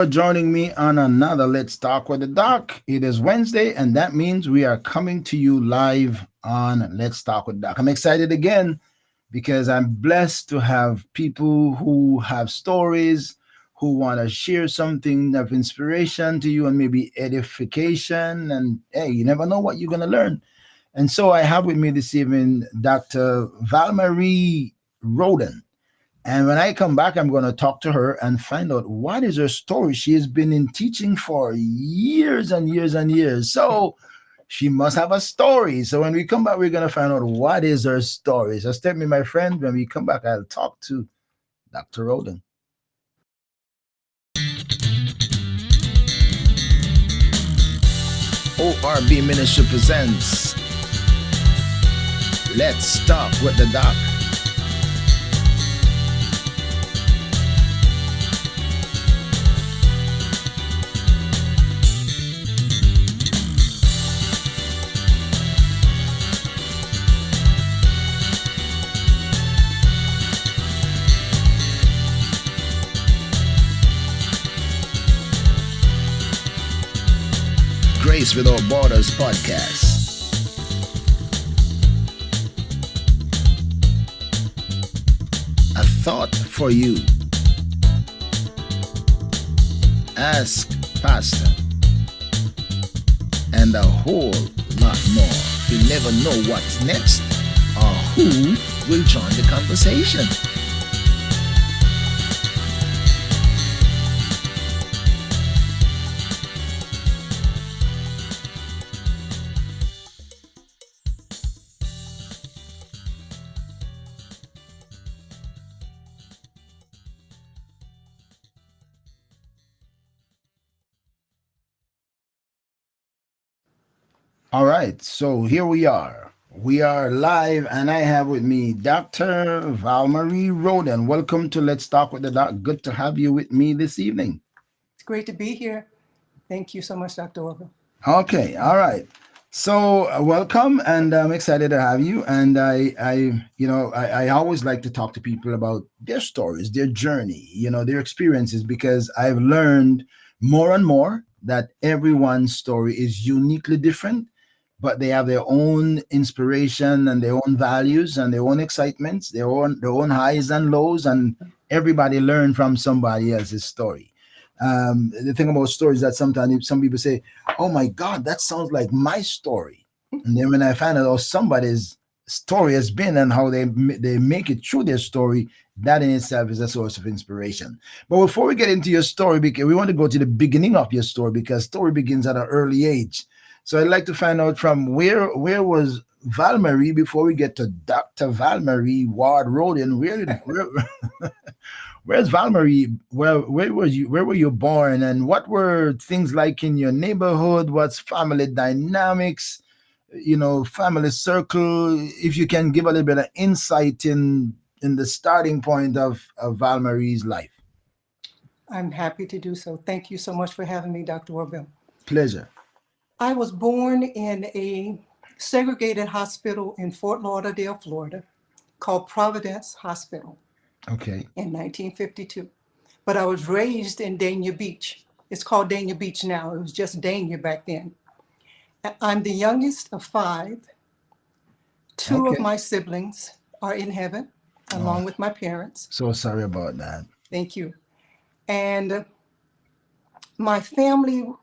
For joining me on another Let's Talk with the Doc. It is Wednesday, and that means we are coming to you live on Let's Talk with Doc. I'm excited again because I'm blessed to have people who have stories, who want to share something of inspiration to you and maybe edification. And hey, you never know what you're going to learn. And so I have with me this evening Dr. Valmarie Roden. And when I come back, I'm going to talk to her and find out what is her story. She has been in teaching for years and years and years. So she must have a story. So when we come back, we're going to find out what is her story. So stay with me, my friend. When we come back, I'll talk to Dr. Roden. ORB Ministry presents Let's Talk with the Doc. Grace Without Borders podcast. A thought for you. Ask Pastor. And a whole lot more. You never know what's next or who will join the conversation. All right, so here we are. We are live, and I have with me Dr. Valmarie Roden. Welcome to Let's Talk with the Doc. Good to have you with me this evening. It's great to be here. Thank you so much, Dr. Orville. Okay, all right. So welcome, and I'm excited to have you. And I always like to talk to people about their stories, their journey, their experiences, because I've learned more and more that everyone's story is uniquely different, but they have their own inspiration and their own values and their own excitements, their own highs and lows, and everybody learn from somebody else's story. The thing about stories that sometimes some people say, "Oh my God, that sounds like my story," and then when I find out how somebody's story has been and how they make it through their story, that in itself is a source of inspiration. But before we get into your story, because we want to go to the beginning of your story, because story begins at an early age. So I'd like to find out from where was Valmarie before we get to Dr. Valmarie Ward Roden. Where's Valmarie? Where were you born, and what were things like in your neighborhood? What's family dynamics? Family circle. If you can give a little bit of insight in the starting point of Valmarie's life. I'm happy to do so. Thank you so much for having me, Dr. Orville. Pleasure. I was born in a segregated hospital in Fort Lauderdale, Florida, called Providence Hospital Okay. in 1952. But I was raised in Dania Beach. It's called Dania Beach now. It was just Dania back then. I'm the youngest of five. Two of Okay. my siblings are in heaven, Oh, along with my parents. so sorry about that. Thank you. And my family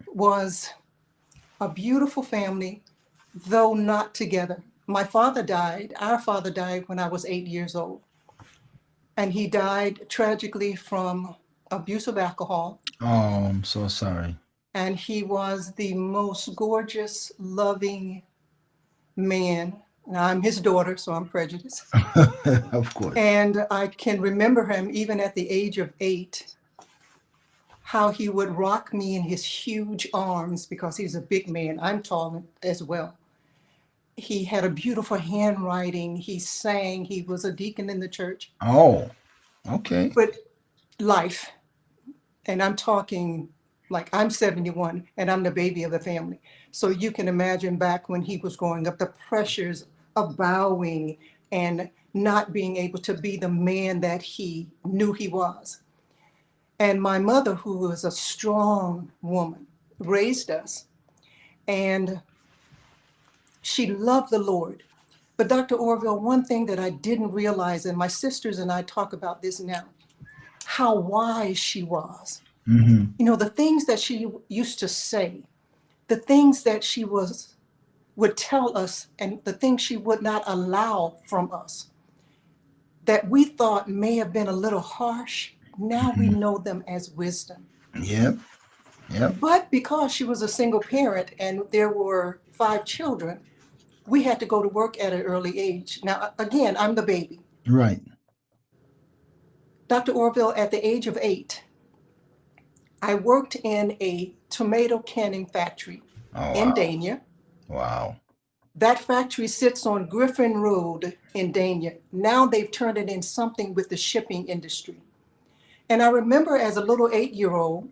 was a beautiful family, though not together. Our father died when I was 8 years old. And he died tragically from abuse of alcohol. Oh, I'm so sorry. And he was the most gorgeous, loving man. Now, I'm his daughter, so I'm prejudiced. Of course. And I can remember him even at the age of 8, how he would rock me in his huge arms because he's a big man. I'm tall as well. He had a beautiful handwriting. He sang. He was a deacon in the church. Oh, okay. But life, and I'm talking like I'm 71 and I'm the baby of the family. So you can imagine back when he was growing up, the pressures of bowing and not being able to be the man that he knew he was. And my mother, who was a strong woman, raised us, and she loved the Lord. But Dr. Orville, one thing that I didn't realize, and my sisters and I talk about this now, how wise she was. Mm-hmm. You know, the things that she used to say, the things that she would tell us, and the things she would not allow from us, that we thought may have been a little harsh, now we Mm-hmm. know them as wisdom. Yep. Yep. But because she was a single parent and there were 5 children, we had to go to work at an early age. Now, again, I'm the baby. Right. Dr. Orville, at the age of 8, I worked in a tomato canning factory Oh in wow. Dania. Wow. That factory sits on Griffin Road in Dania. Now they've turned it in something with the shipping industry. And I remember as a little 8-year-old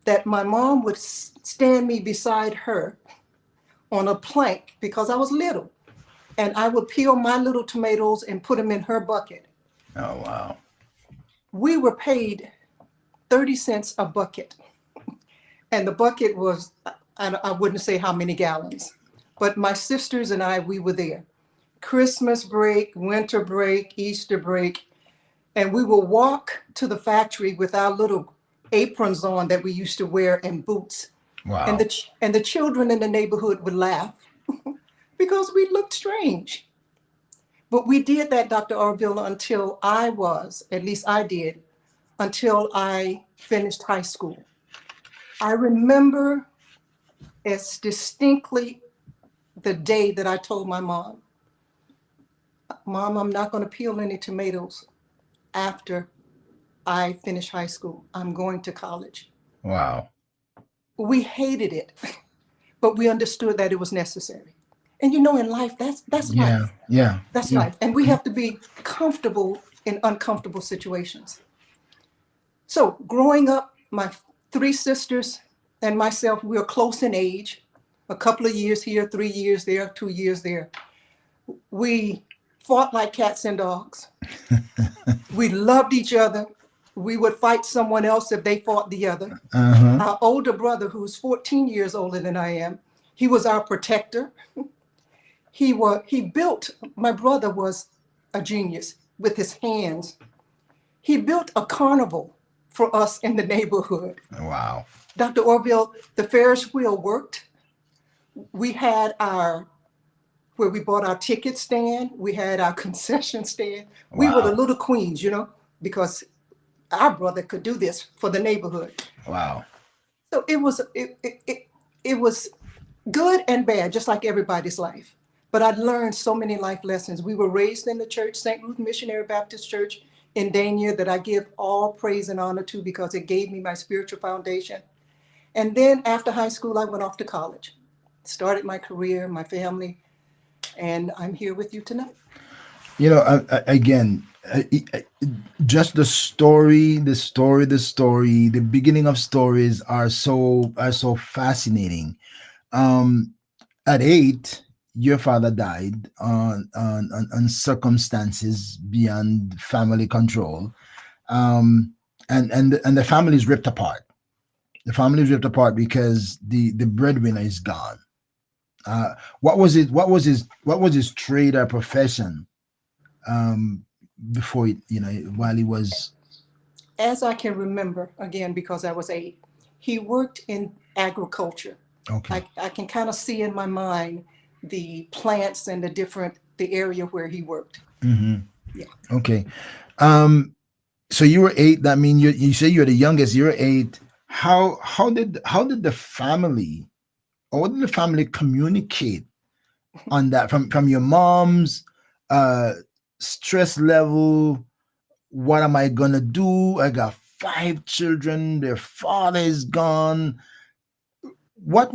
that my mom would stand me beside her on a plank because I was little. And I would peel my little tomatoes and put them in her bucket. Oh wow. We were paid 30 cents a bucket. And the bucket was, I wouldn't say how many gallons, but my sisters and I, we were there. Christmas break, winter break, Easter break, and we will walk to the factory with our little aprons on that we used to wear and boots. And Wow. the children in the neighborhood would laugh because we looked strange. But we did that, Dr. Orville, until I was, at least I did, until I finished high school. I remember as distinctly the day that I told my mom, Mom, I'm not going to peel any tomatoes after I finish high school. I'm going to college. Wow. We hated it, but we understood that it was necessary. And you know, in life, that's Yeah. life. Yeah. That's Yeah. life. And we have to be comfortable in uncomfortable situations. So growing up, my 3 sisters and myself, we were close in age, a couple of years here, 3 years there, 2 years there. We fought like cats and dogs. We loved each other. We would fight someone else if they fought the other. Uh-huh. Our older brother, who's 14 years older than I am, he was our protector. He built, my brother was a genius with his hands. He built a carnival for us in the neighborhood. Wow. Dr. Orville, the Ferris wheel worked. We had our, where we bought our ticket stand, we had our concession stand. We were the Wow. little queens, you know, because our brother could do this for the neighborhood. Wow. So it was good and bad, just like everybody's life. But I learned so many life lessons. We were raised in the church, St. Ruth Missionary Baptist Church in Dania, that I give all praise and honor to because it gave me my spiritual foundation. And then after high school, I went off to college, started my career, my family, and I'm here with you tonight. Again, just the story, the beginning of stories are so fascinating. Um, at 8, your father died on circumstances beyond family control, and the family is ripped apart. The family is ripped apart because the breadwinner is gone. What was it? What was his trade or profession? um, Before while he was As I can remember, again, because I was 8, he worked in agriculture. okay. I can kind of see in my mind the plants and the area where he worked. Hmm. Yeah. Okay. Um, so you were 8. That means you say you're the youngest. You're 8. How did the family, or what did the family communicate on that, from your mom's uh stress level? What am I gonna do? I got 5 children. Their father is gone. What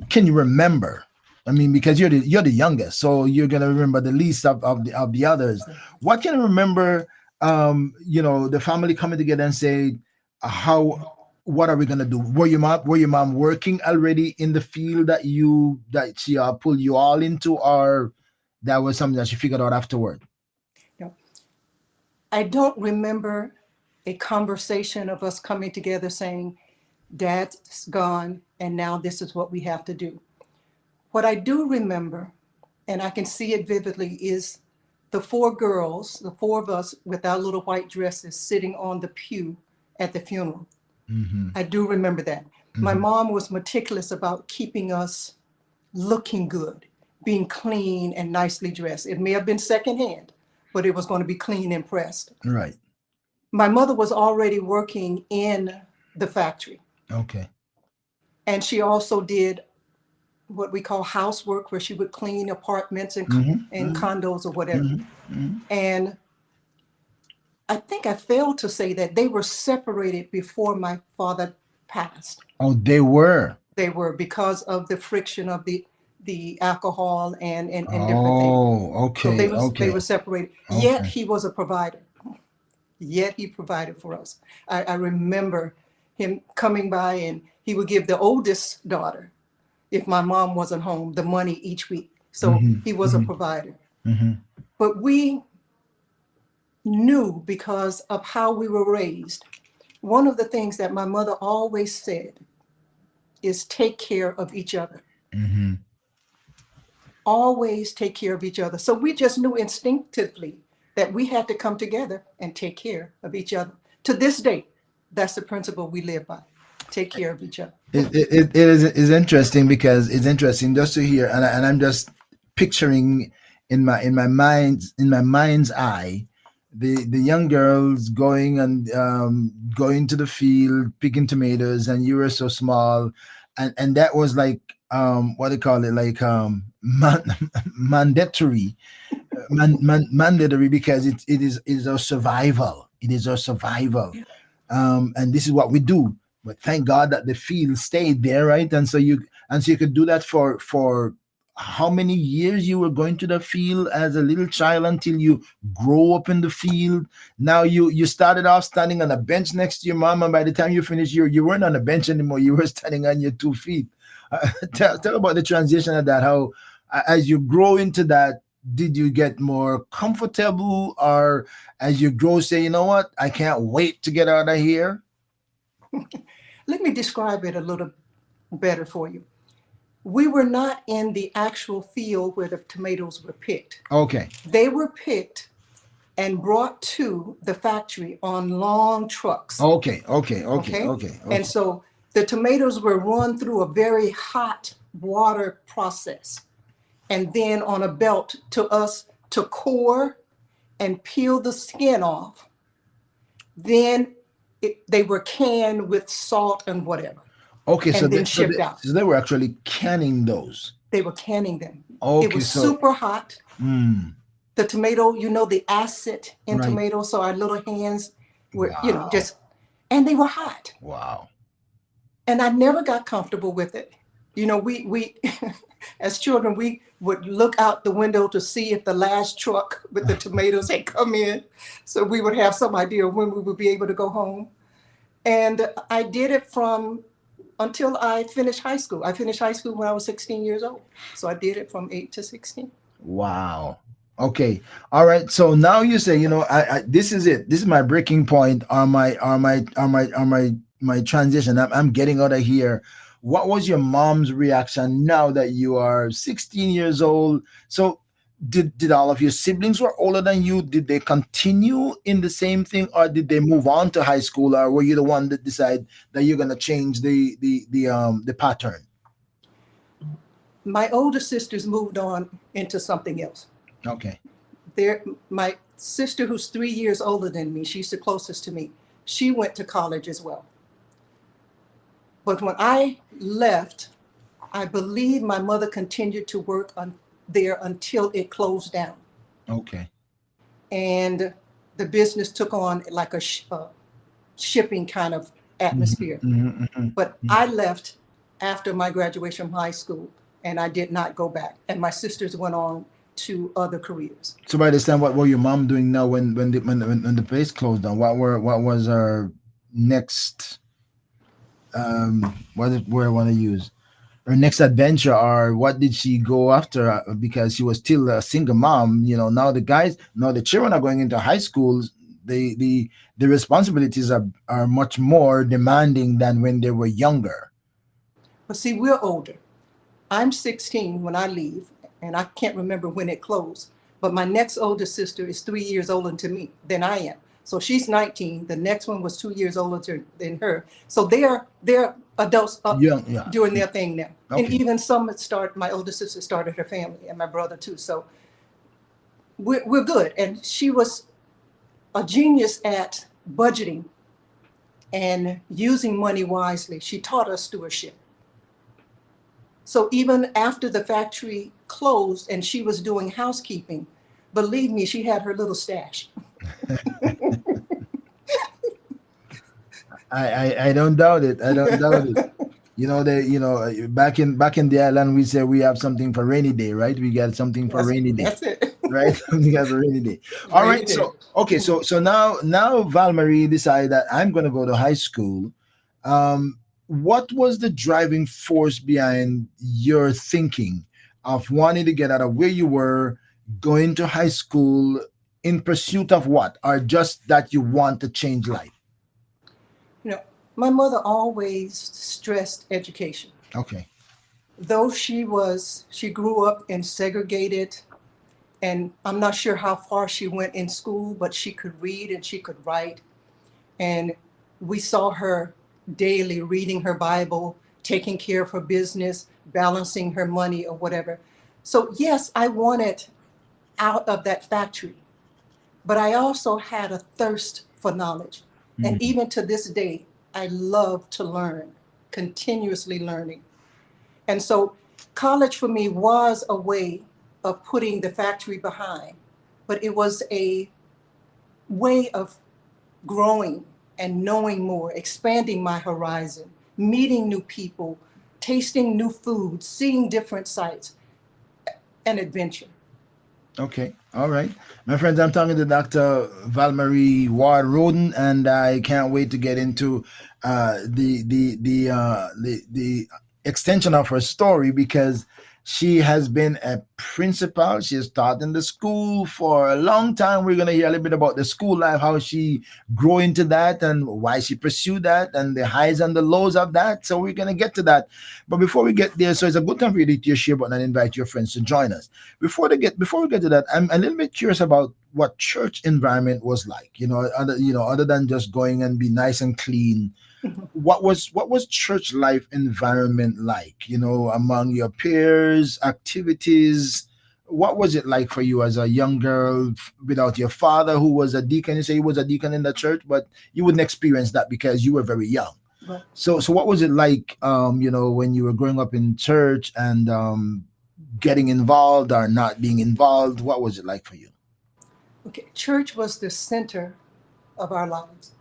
can you remember? I mean, because you're the youngest, so you're gonna remember the least of the others. What can you remember? The family coming together and say, how what are we gonna do? Were your mom working already in the field that she pulled you all into, or that was something that she figured out afterward? No, I don't remember a conversation of us coming together saying, Dad's gone, and now this is what we have to do. What I do remember, and I can see it vividly, is the four girls, the four of us with our little white dresses sitting on the pew at the funeral. Mm-hmm. I do remember that. My Mm-hmm. mom was meticulous about keeping us looking good, being clean and nicely dressed. It may have been secondhand, but it was going to be clean and pressed. Right. My mother was already working in the factory, Okay. and she also did what we call housework, where she would clean apartments Mm-hmm. and Mm-hmm. condos or whatever. Mm-hmm. Mm-hmm. And I think I failed to say that they were separated before my father passed. Oh, they were. They were, because of the friction of the alcohol and different things. Oh, So okay, they okay, were separated. Yet okay. he was a provider. Yet he provided for us. I remember him coming by, and he would give the oldest daughter, if my mom wasn't home, the money each week. So Mm-hmm. he was a Mm-hmm. provider. Mm-hmm. But we knew, because of how we were raised, one of the things that my mother always said is take care of each other. Mm-hmm. Always take care of each other. So we just knew instinctively that we had to come together and take care of each other. To this day, that's the principle we live by. Take care of each other. It is interesting, because it's interesting just to hear, and I'm just picturing in my mind's eye, the young girls going and going to the field picking tomatoes, and you were so small, and that was like, what do you call it, like, mandatory, mandatory, because it is our survival. It is our survival. And this is what we do. But thank God that the field stayed there, right? And so you could do that for how many years you were going to the field as a little child until you grow up in the field. Now you started off standing on a bench next to your mom, and by the time you finished, you weren't on a bench anymore. You were standing on your 2 feet. Tell about the transition of that. How, as you grow into that, did you get more comfortable, or as you grow, say, you know what, I can't wait to get out of here? Let me describe it a little better for you. We were not in the actual field where the tomatoes were picked. Okay. They were picked and brought to the factory on long trucks. Okay. Okay. Okay. Okay. Okay. And Okay. so the tomatoes were run through a very hot water process, and then on a belt to us to core and peel the skin off. Then they were canned with salt and whatever, Okay. So and they, then so they, shipped out. so they were actually canning those. They were canning them. It Okay. was So, super hot. mm, The tomato, the acid in right. tomato, so our little hands were, Wow. just, and they were hot. Wow. And I never got comfortable with it. We as children, we would look out the window to see if the last truck with the tomatoes had come in, so we would have some idea of when we would be able to go home. And I did it from until I finished high school. I finished high school when I was 16 years old. So I did it from 8 to 16. Wow. Okay. All right. So now you say, this is it. This is my breaking point on my transition. I'm getting out of here. What was your mom's reaction now that you are 16 years old? So did all of your siblings were older than you? Did they continue in the same thing, or did they move on to high school, or were you the one that decided that you're gonna change the pattern? My older sisters moved on into something else. Okay. My sister, who's 3 years older than me, she's the closest to me. She went to college as well. But when I left, I believe my mother continued to work on there until it closed down. Okay. And the business took on like a shipping kind of Mhm, atmosphere. mhm, mhm, But mhm. I left after my graduation from high school, and I did not go back. And my sisters went on to other careers. So by this time, what were your mom doing now when the place closed down? What was her next, what is word I want to use, her next adventure, or what did she go after? Because she was still a single mom. Now the children are going into high schools. the responsibilities are much more demanding than when they were younger. But see, we're older. I'm 16 when I leave, and I can't remember when it closed. But my next older sister is 3 years older than I am. So she's 19. The next one was 2 years older than her. So they're adults up Young, yeah. doing their thing now. And Okay. even some that start, my older sister started her family, and my brother too. So we're good. And she was a genius at budgeting and using money wisely. She taught us stewardship. So even after the factory closed and she was doing housekeeping, believe me, she had her little stash. I don't doubt it. I don't doubt it. Back in the island, we say we have something for rainy day, right? We got something for rainy day, That's it. right? We got for rainy day. All Rainy right. day. So okay. So now Val Marie decided that I'm going to go to high school. What was the driving force behind your thinking of wanting to get out of where you were, going to high school in pursuit of what, or just that you want to change life? You know, my mother always stressed education. Okay. Though she grew up in segregated, and I'm not sure how far she went in school, but she could read and she could write. And we saw her daily reading her Bible, taking care of her business, balancing her money or whatever. So, yes, I wanted out of that factory, but I also had a thirst for knowledge. And Mhm. even to this day, I love to learn, continuously learning. And so, college for me was a way of putting the factory behind, but it was a way of growing and knowing more, expanding my horizon, meeting new people, tasting new foods, seeing different sights, and adventure. Okay, all right. My friends, I'm talking to Dr. Valmarie Ward Roden, and I can't wait to get into the extension of her story because she has been a principal. She has taught in the school for a long time. We're going to hear a little bit about the school life, how she grew into that, and why she pursued that, and the highs and the lows of that. So we're going to get to that. But before we get there, so it's a good time for you to hit your share button and invite your friends to join us. Before we get to that, I'm a little bit curious about what church environment was like. Other than just going and be nice and clean. What was church life environment like? Among your peers, activities. What was it like for you as a young girl without your father, who was a deacon? You say he was a deacon in the church, but you wouldn't experience that because you were very young. But So what was it like, when you were growing up in church and getting involved or not being involved? What was it like for you? okay, church was the center of our lives.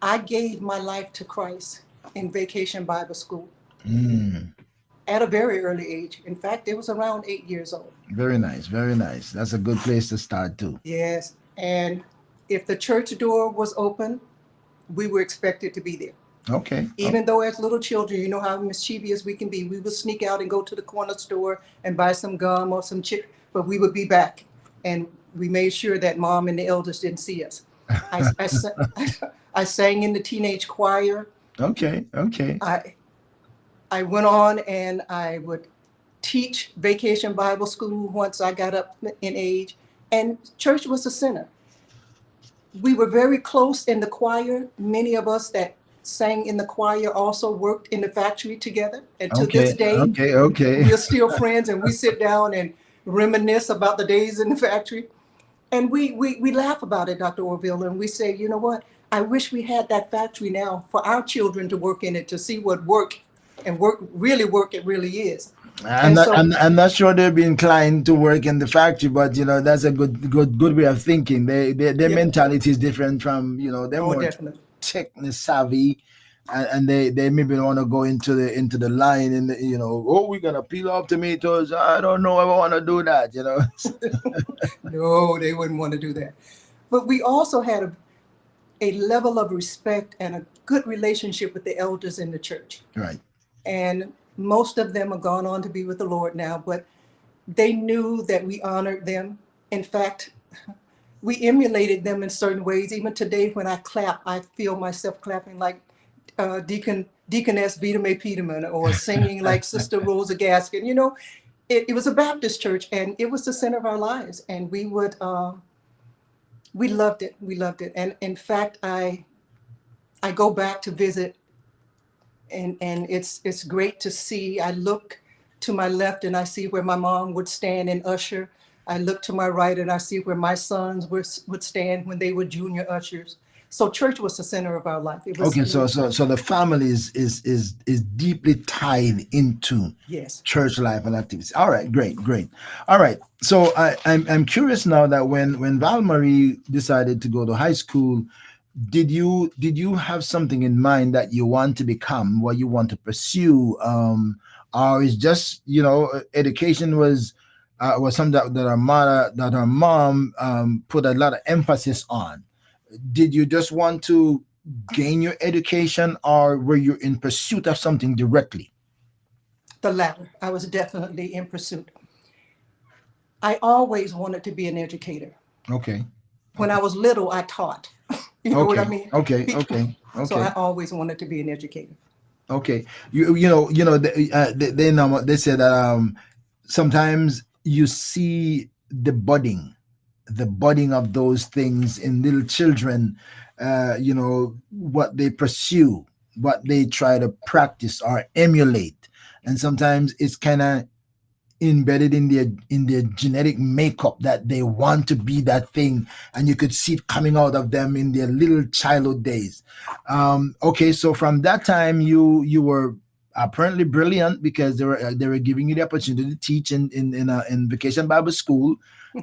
I gave my life to Christ in Vacation Bible School Mm, at a very early age. In fact, it was around 8 years old. very nice, very nice. That's a good place to start too. Yes. And if the church door was open, we were expected to be there. Okay. Oh, Even though as little children, you know how mischievous we can be, we would sneak out and go to the corner store and buy some gum or some chip, but we would be back. And we made sure that mom and the elders didn't see us. I sang in the teenage choir. okay. Okay. I, I went on and I would teach Vacation Bible School once I got up in age. And church was the center. We were very close in the choir. Many of us that sang in the choir also worked in the factory together. And to this Okay. day, Okay. Okay. we are still friends and we sit down and reminisce about the days in the factory. And we laugh about it, Dr. Orville, and we say, you know what? I wish we had that factory now for our children to work in it to see what work it really is. I'm And not. so, I'm not sure they'd be inclined to work in the factory, but that's a good way of thinking. Their yeah, mentality is different from they're oh, more definitely. technically savvy, and they maybe don't want to go into the line and oh, we're gonna peel off tomatoes. I don't know if I want to do that. No, they wouldn't want to do that. But we also had a level of respect and a good relationship with the elders in the church. Right. And most of them are gone on to be with the Lord now, but they knew that we honored them. In fact, we emulated them in certain ways. Even today, when I clap, I feel myself clapping like Deaconess Vita Mae Peterman, or singing like Sister Rosa Gaskin. You know, it was a Baptist church, and it was the center of our lives, and we loved it. We loved it, and in fact, I go back to visit, and it's great to see. I look to my left and I see where my mom would stand and usher. I look to my right and I see where my sons would stand when they were junior ushers. So church was the center of our life. Okay, It was so the family is deeply tied into yes. church life and activities. All right, great, great. All right. So I'm curious now that when Val Marie decided to go to high school, did you have something in mind that you want to become, what you want to pursue, or is just education was something that our mom put a lot of emphasis on? Did you just want to gain your education, or were you in pursuit of something directly? The latter. I was definitely in pursuit. I always wanted to be an educator. Okay. When I was little, I taught. You know what I Okay. mean? Okay. Okay. So I Okay. always wanted to be an educator. Okay. They say that sometimes you see the budding of those things in little children, what they pursue, what they try to practice or emulate, and sometimes it's kind of embedded in their genetic makeup that they want to be that thing, and you could see it coming out of them in their little childhood days. Okay, so from that time you were apparently brilliant, because they were giving you the opportunity to teach in vacation Bible school,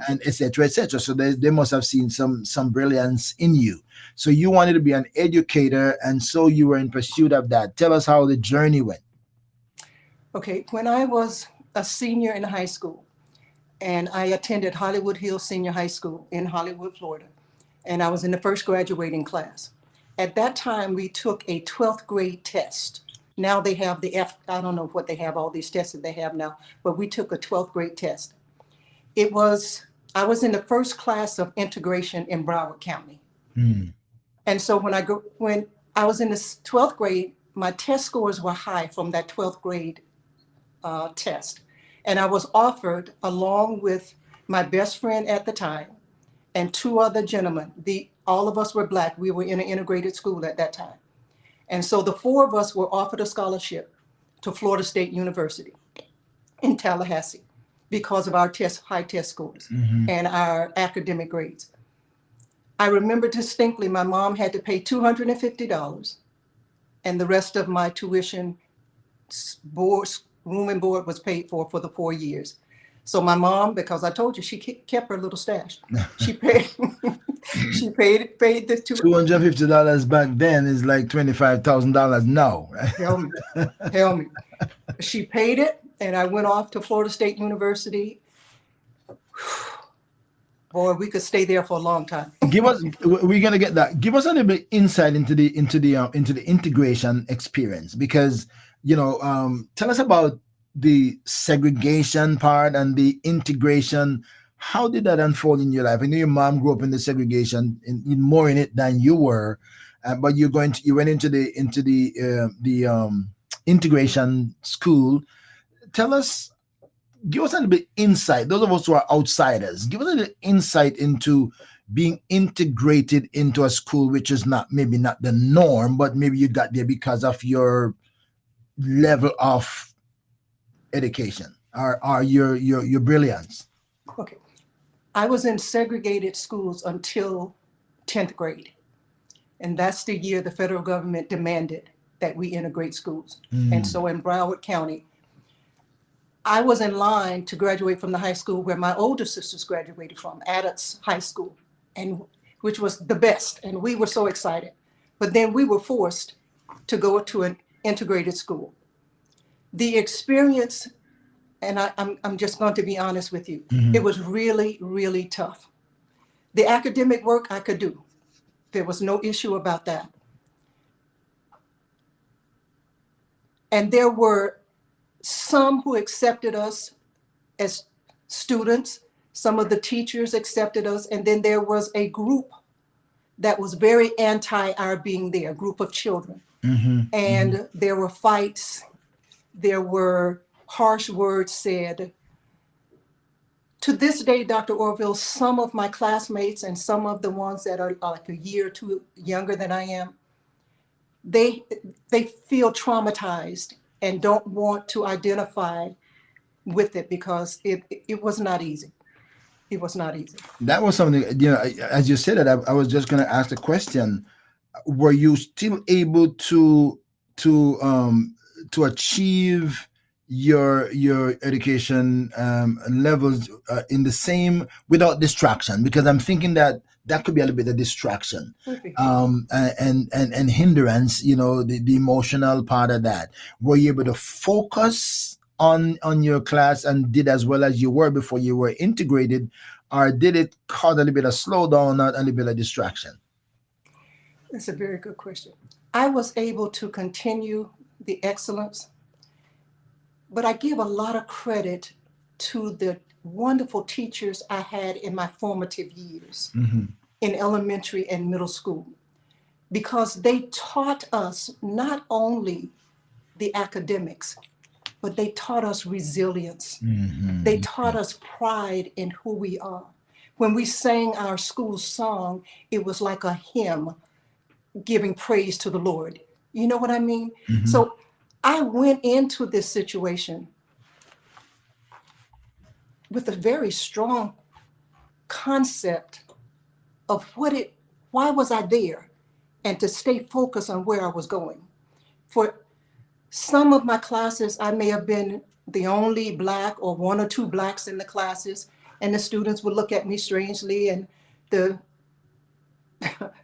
and etc etc. So they must have seen some brilliance in you, so you wanted to be an educator, and so you were in pursuit of that. Tell us how the journey went. Okay, when I was a senior in high school, and I attended Hollywood Hills Senior High School in Hollywood, Florida, and I was in the first graduating class. At that time, we took a 12th grade test. Now they have the I don't know what they have, all these tests that they have now, but we took a 12th grade test. It was, I was in the first class of integration in Broward County. Hmm. And so when I was in the 12th grade, my test scores were high from that 12th grade test. And I was offered, along with my best friend at the time and two other gentlemen. All of us were Black. We were in an integrated school at that time. And so the four of us were offered a scholarship to Florida State University in Tallahassee because of our high test scores Hmm. and our academic grades. I remember distinctly my mom had to pay $250, and the rest of my tuition, board, room and board, was paid for the 4 years. So my mom, because I told you she kept her little stash, she paid she paid the two. $250 back then is like $25,000 now. Tell me, tell me. She paid it, and I went off to Florida State University. Boy, we could stay there for a long time. Give us, we're gonna get that. Give us a little bit insight into the integration experience, because tell us about the segregation part and the integration. How did that unfold in your life? I know your mom grew up in the segregation, more in it than you were, but you went into the integration school. Tell us, give us a little bit insight. Those of us who are outsiders, give us a little insight into being integrated into a school which is not, maybe not the norm, but maybe you got there because of your level of education, or your brilliance. Okay. I was in segregated schools until 10th grade. And that's the year the federal government demanded that we integrate schools. And Mm. so in Broward County, I was in line to graduate from the high school where my older sisters graduated from, Adams High School, and which was the best. And we were so excited. But then we were forced to go to an integrated school. The experience, and I'm just going to be honest with you, it Mhm. was really, really tough. The academic work I could do. There was no issue about that. And there were some who accepted us as students, Some of the teachers accepted us, and then there was a group that was very anti our being there, a group of children. And there were fights, there were harsh words said. To this day, Dr. Orville, some of my classmates and some of the ones that are like a year or two younger than I am, they they feel traumatized and don't want to identify with it because it was not easy. It was not easy. That was something, as you said it, I was just going to ask the question, were you still able to to achieve your education levels in the same without distraction? Because I'm thinking that that could be a little bit of distraction, Could be. and hindrance, the emotional part of that. Were you able to focus on your class and did as well as you were before you were integrated, or did it cause a little bit of slowdown, not a little bit of distraction? That's a very good question. I was able to continue the excellence, but I give a lot of credit to the wonderful teachers I had in my formative years in elementary and middle school because they taught us not only the academics, but they taught us resilience. They taught us pride in who we are. When we sang our school song, it was like a hymn giving praise to the Lord. You know what I mean? So I went into this situation with a very strong concept of why was I there, and to stay focused on where I was going. For some of my classes, I may have been the only Black or one or two Blacks in the classes, and the students would look at me strangely, and the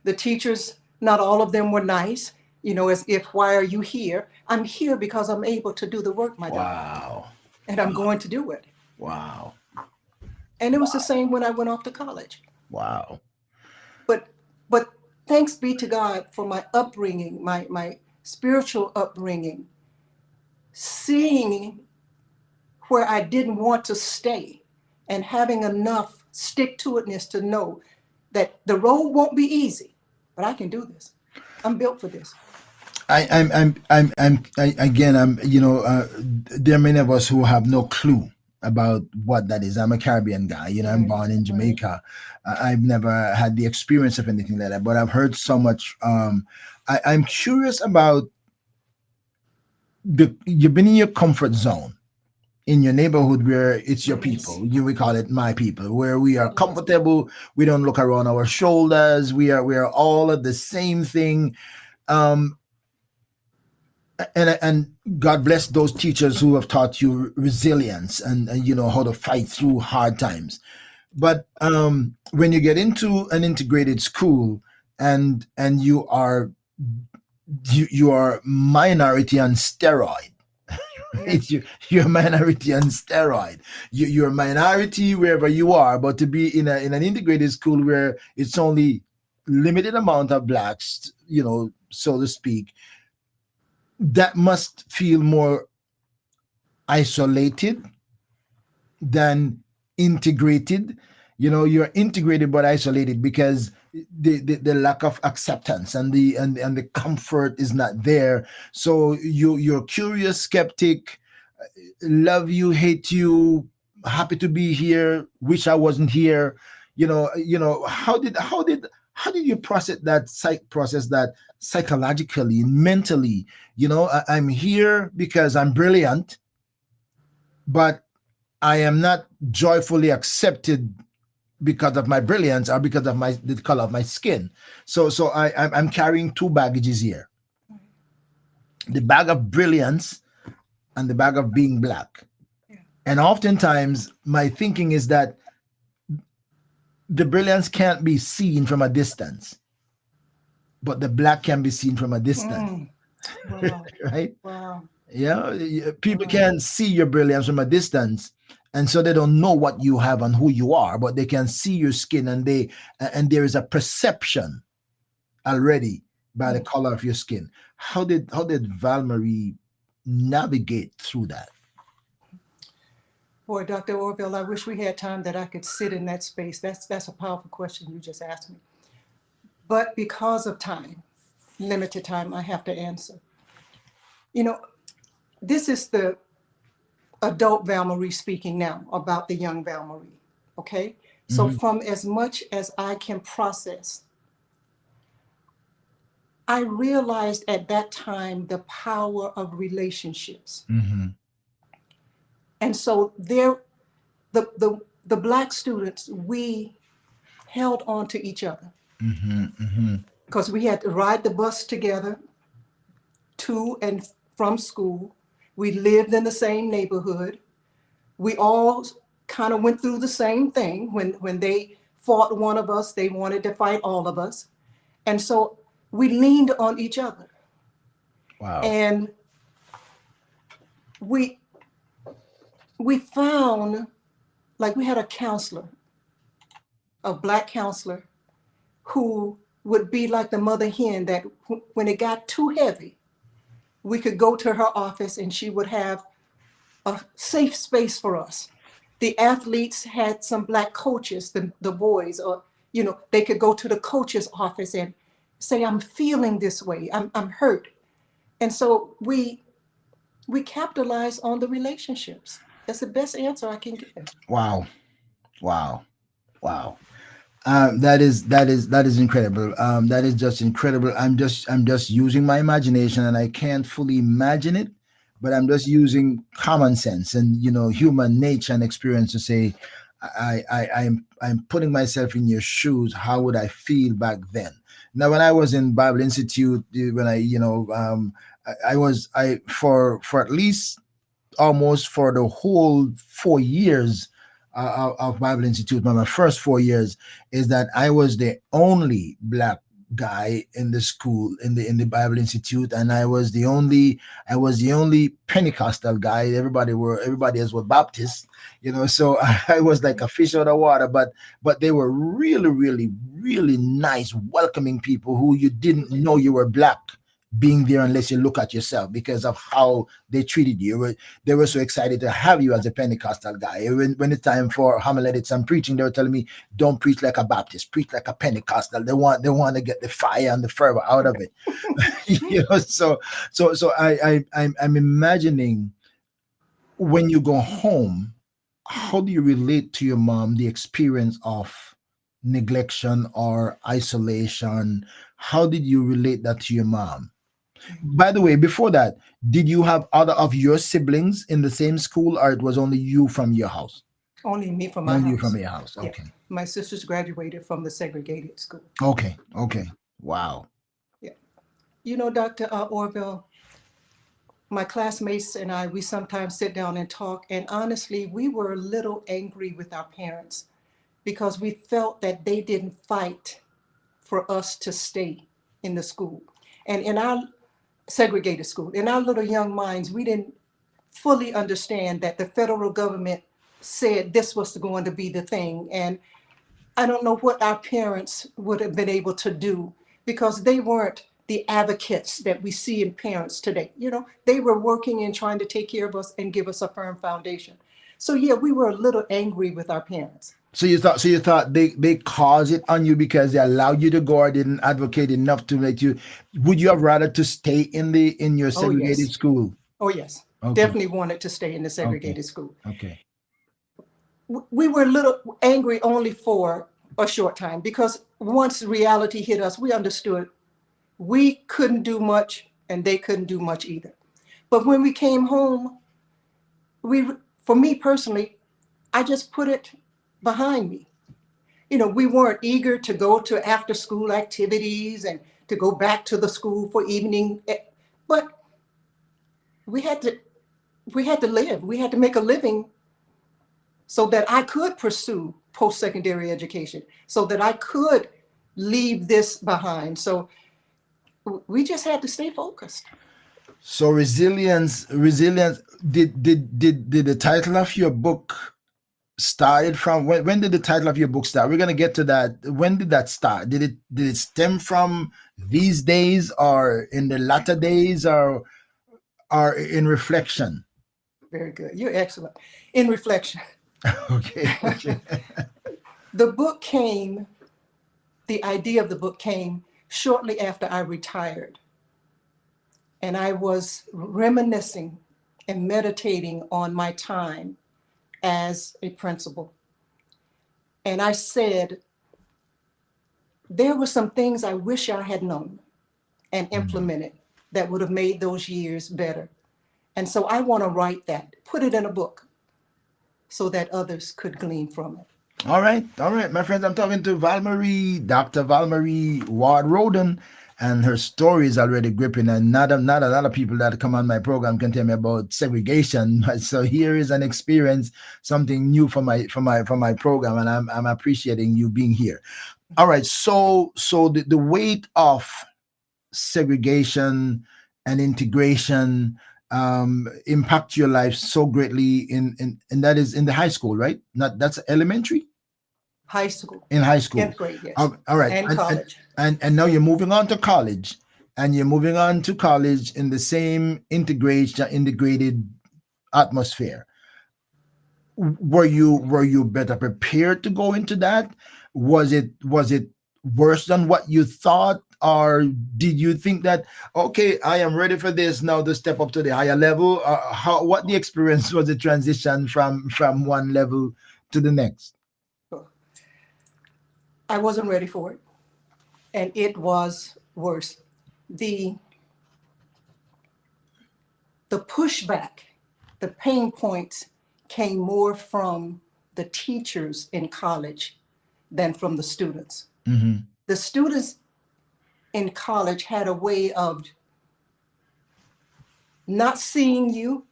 the teachers, not all of them were nice, as if, why are you here? I'm here because I'm able to do the work, my daughter, Wow. and I'm going to do it. Wow. And it was the same when I went off to college. Wow. But but thanks be to God for my upbringing, my spiritual upbringing, seeing where I didn't want to stay and having enough stick to itness to know that the road won't be easy, but I can do this. I'm built for this. Again, there are many of us who have no clue about what that is. I'm a Caribbean guy, I'm Right, born in right. Jamaica. I've never had the experience of anything like that, but I've heard so much. I'm curious about you've been in your comfort zone in your neighborhood where it's your Yes, people. We call it my people, where we are yes, comfortable. We don't look around our shoulders. We are all of the same thing. Um, and God bless those teachers who have taught you resilience and how to fight through hard times. But when you get into an integrated school and you are minority on steroid, yeah. right? You're a minority on steroid. You're a minority wherever you are, but to be in an integrated school where it's only limited amount of blacks, so to speak, that must feel more isolated than integrated. You're integrated but isolated because the lack of acceptance and the comfort is not there. So you're curious, skeptic, love you, hate you, happy to be here, wish I wasn't here. How did you process that psychologically, mentally? I'm here because I'm brilliant, but I am not joyfully accepted because of my brilliance or because of the color of my skin. So I'm carrying two baggages here: the bag of brilliance and the bag of being black. Yeah. And oftentimes, my thinking is that the brilliance can't be seen from a distance, but the black can be seen from a distance, Mm. Wow, right? wow, People wow. can't see your brilliance from a distance, and so they don't know what you have and who you are, but they can see your skin, and there is a perception already by the Mm. color of your skin. How did Val Marie navigate through that? Boy, Dr. Orville, I wish we had time that I could sit in that space. That's a powerful question you just asked me. But because of time, limited time, I have to answer. You know, this is the adult Val Marie speaking now about the young Val Marie. Okay? So, Hmm. from as much as I can process, I realized at that time the power of relationships. Hmm. And so there the black students, we held on to each other Hmm. Hmm. because we had to ride the bus together to and from school. We lived in the same neighborhood. We all kind of went through the same thing. When they fought one of us, they wanted to fight all of us. And so we leaned on each other. Wow. And we we found, like, we had a counselor, a black counselor, who would be like the mother hen that when it got too heavy, we could go to her office and she would have a safe space for us. The athletes had some black coaches, the boys, or, they could go to the coach's office and say, I'm feeling this way, I'm hurt. And so we capitalize on the relationships. That's the best answer I can give. Wow. Wow. Wow. That is incredible. That is just incredible. I'm just using my imagination, and I can't fully imagine it, but I'm just using common sense and human nature and experience to say, I'm putting myself in your shoes. How would I feel back then? Now, when I was in Bible Institute, when I was I for at least almost for the whole 4 years of Bible Institute, my first 4 years, is that I was the only black guy in the school in the Bible Institute, and I was the only Pentecostal guy. Everybody else was Baptist, So I was like a fish out of water. But they were really, really, really nice, welcoming people who you didn't know you were black being there unless you look at yourself because of how they treated you. They were so excited to have you as a Pentecostal guy. When it's time for homiletics and preaching, they were telling me, "Don't preach like a Baptist, preach like a Pentecostal." They want to get the fire and the fervor out of it. So I'm imagining when you go home, how do you relate to your mom the experience of neglection or isolation? How did you relate that to your mom? By the way, before that, did you have other of your siblings in the same school, or it was only you from your house? Only me from my Only you from house. your house. Yeah. Okay. My sisters graduated from the segregated school. Okay. Okay. Wow. Yeah. Dr. Orville, my classmates and I, we sometimes sit down and talk, and honestly, we were a little angry with our parents because we felt that they didn't fight for us to stay in the school. And in our segregated school, in our little young minds, we didn't fully understand that the federal government said this was going to be the thing. And I don't know what our parents would have been able to do because they weren't the advocates that we see in parents today. They were working and trying to take care of us and give us a firm foundation. So yeah, we were a little angry with our parents. So you thought they caused it on you because they allowed you to go or didn't advocate enough to let you. Would you have rather to stay in your Oh segregated yes. school? Oh yes. Okay. Definitely wanted to stay in the Okay. segregated school. Okay. We were a little angry only for a short time because once reality hit us, we understood we couldn't do much and they couldn't do much either. But when we came home, we, for me personally, I just put it behind me. We weren't eager to go to after school activities and to go back to the school for evening, but we had to we had to live. We had to make a living so that I could pursue post-secondary education, so that I could leave this behind. So we just had to stay focused. So resilience. Did the title of your book started from when did the title of your book start? We're gonna get to that. When did that start? Did it stem from these days or in the latter days or in reflection? Very good. You're excellent. In reflection, Okay, okay. the book came, the idea of the book came shortly after I retired. And I was reminiscing and meditating on my time as a principal. And I said, there were some things I wish I had known and implemented that would have made those years better. And so I want to write that, put it in a book so that others could glean from it. All right, my friends. I'm talking to Valmarie, Dr. Valmarie Ward Roden, and her story is already gripping. And not a lot of people that come on my program can tell me about segregation. So here is an experience, something new for my program, and I'm appreciating you being here. All right, so the weight of segregation and integration impact your life so greatly in that is in the high school, right? Not that's elementary, High school, in high school. 10th grade, yes, All right, and college. and now you're moving on to college, and you're moving on to college in the same integrated atmosphere. Were you better prepared to go into that? Was it worse than what you thought, or did you think that, okay, I am ready for this now to step up to the higher level? How what the experience was, the transition from one level to the next? I wasn't ready for it, and it was worse. The the pushback, the pain points came more from the teachers in college than from the students. Hmm. The students in college had a way of not seeing you,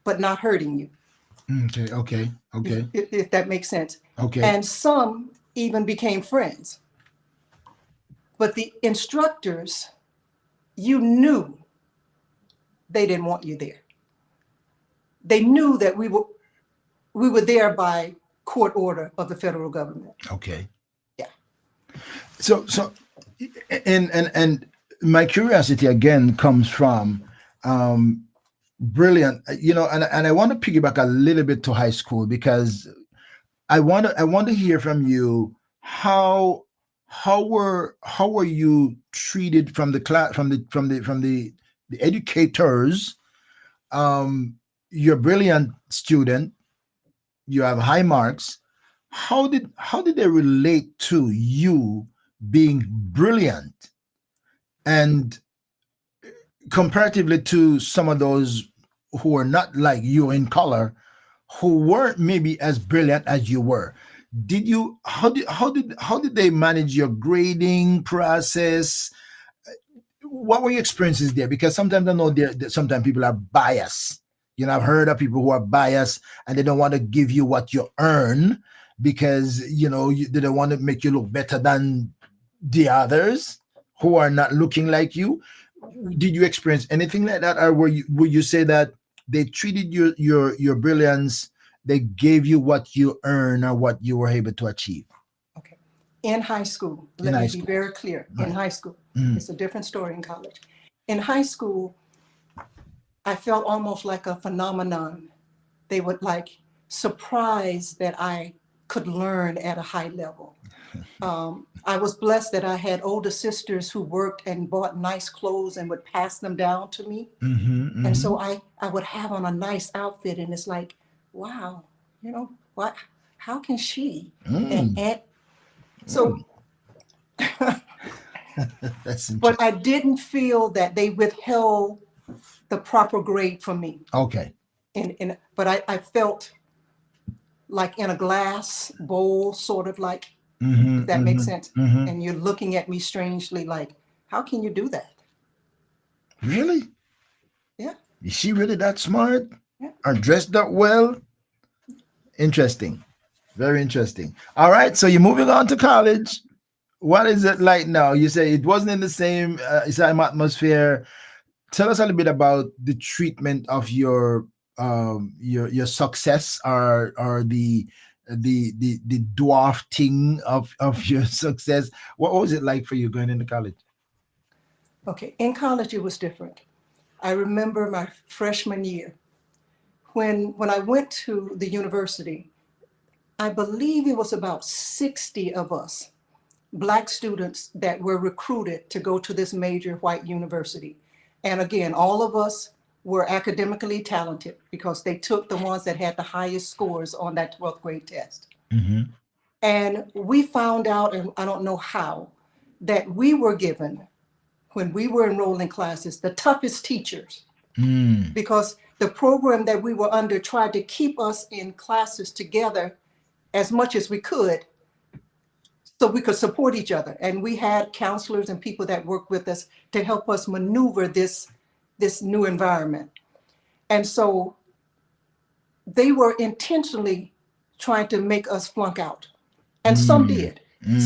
but not hurting you, Okay, okay, okay, if that makes sense. okay. And some even became friends. But the instructors, you knew they didn't want you there. They knew that we were there by court order of the federal government. Okay. Yeah. So and my curiosity again comes from brilliant, and I want to piggyback a little bit to high school, because I want to hear from you how how were you treated from the class, from the educators. You're a brilliant student, you have high marks. How did they relate to you being brilliant, and comparatively to some of those who are not like you in color, who weren't maybe as brilliant as you were? Did you how did they manage your grading process? What were your experiences there? Because sometimes I know sometimes people are biased. I've heard of people who are biased, and they don't want to give you what you earn, because they don't want to make you look better than the others who are not looking like you. Did you experience anything like that, or would you say that they treated your brilliance, they gave you what you earn or what you were able to achieve Okay. In high school, in let high me be school? very clear. In Right. high school, Mm. it's a different story in college. In high school, I felt almost like a phenomenon. They would like surprise that I could learn at a high level. I was blessed that I had older sisters who worked and bought nice clothes and would pass them down to me. Mm-hmm, And mm-hmm. so I would have on a nice outfit, and it's like, wow, what? How can she? Mm, And so, mm. That's but I interesting. didn't feel that they withheld the proper grade from me. Okay. But I felt like in a glass bowl, sort of like, Mm-hmm, if that makes mm-hmm, sense. mm-hmm. And you're looking at me strangely, like, how can you do that? Really? Yeah, Is she really that smart yeah. or dressed up well? Interesting. Very interesting. All right. So you're moving on to college. What is it like now? You say it wasn't in the same atmosphere. Tell us a little bit about the treatment of your success, or the dwarfing of your success. What was it like for you going into college? Okay. In college, it was different. I remember my freshman year when I went to the university, I believe it was about 60 of us, Black students, that were recruited to go to this major white university. And again, all of us were academically talented because they took the ones that had the highest scores on that 12th grade test. Mm-hmm. And we found out, and I don't know how, that we were given, when we were enrolled in classes, the toughest teachers, Mm. because the program that we were under tried to keep us in classes together as much as we could so we could support each other. And we had counselors and people that worked with us to help us maneuver this new environment. And so they were intentionally trying to make us flunk out. And some Mm. did.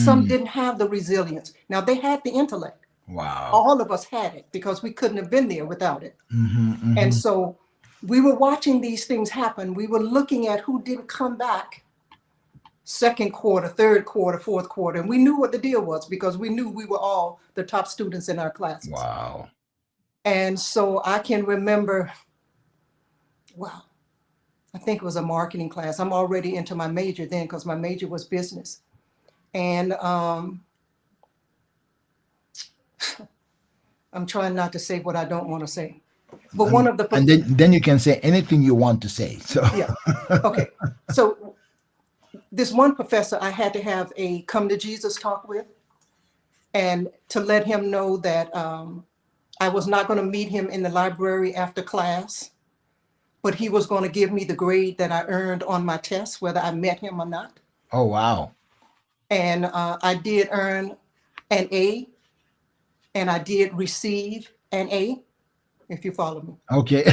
Some Mm. didn't have the resilience. Now, they had the intellect. Wow. All of us had it because we couldn't have been there without it. Mm-hmm. And Mm-hmm. so we were watching these things happen. We were looking at who didn't come back second quarter, third quarter, fourth quarter. And we knew what the deal was because we knew we were all the top students in our classes. Wow. And so I can remember, well, I think it was a marketing class. I'm already into my major then because my major was business. And I'm trying not to say what I don't want to say. But one of the, And then you can say anything you want to say. So yeah, okay. So this one professor I had to have a come to Jesus talk with, and to let him know that I was not going to meet him in the library after class, but he was going to give me the grade that I earned on my test, whether I met him or not. oh wow. And I did earn an A, and I did receive an A, if you follow me. Okay.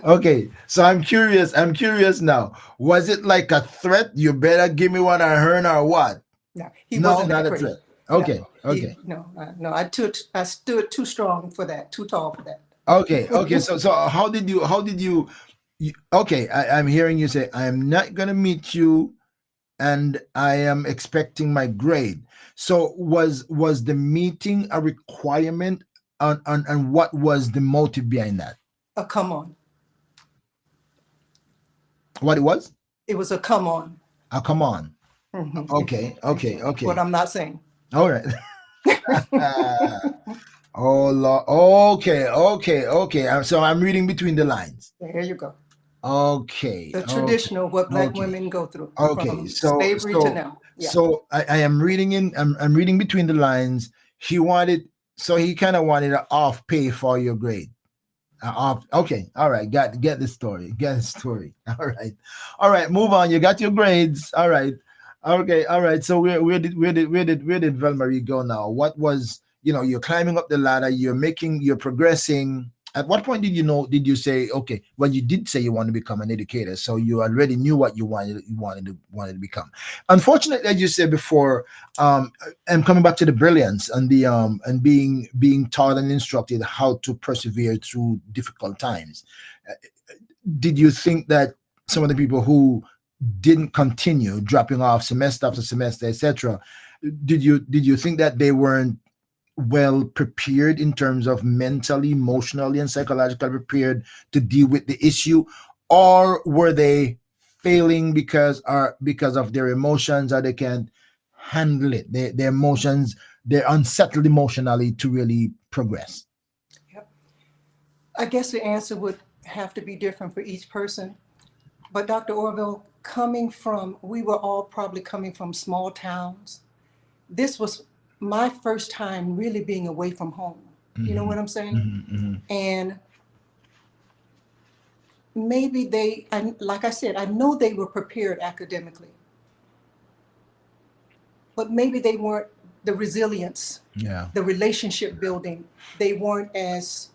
Okay. So I'm curious now. Was it like a threat? You better give me what I earn or what? No, he No, wasn't not that a crazy. threat. No, Okay. Okay. no. I stood too strong for that, too tall for that. Okay. Okay. So okay, I'm hearing you say I am not gonna meet you and I am expecting my grade. So was the meeting a requirement and what was the motive behind that? Come on. What it was? It was a come on. Oh, come on. If Okay, okay, what okay. I'm not saying. All right. Oh Lord. Okay, okay, okay. So I'm reading between the lines. There you go. Okay, The okay, traditional, what Black okay, women go through okay. from slavery to now. Yeah. I am reading I'm reading between the lines. He wanted so he kind of wanted an off pay for your grade. Off. Okay. All right. Get the story. Get the story. All right. All right. Move on. You got your grades. All right. Okay. All right. So where did Velmarie go now? What was you're climbing up the ladder. You're progressing. At what point did you know? Did you say okay? Well, you did say you want to become an educator, so you already knew what you wanted to become. Unfortunately, as you said before, and coming back to the brilliance and the and being taught and instructed how to persevere through difficult times. uh, did you think that some of the people who didn't continue, dropping off semester after semester, etc., did you think that they weren't well prepared in terms of mentally, emotionally, and psychologically prepared to deal with the issue, or were they failing because of their emotions, or they can't handle it? Their emotions, they're unsettled emotionally to really progress. Yep. I guess the answer would have to be different for each person. But Dr. Orville, we were all probably coming from small towns. This was my first time really being away from home. You know Hmm. what I'm saying? Hmm. And maybe like I said, I know they were prepared academically, but maybe they weren't the resilience, Yeah. the relationship building, they weren't as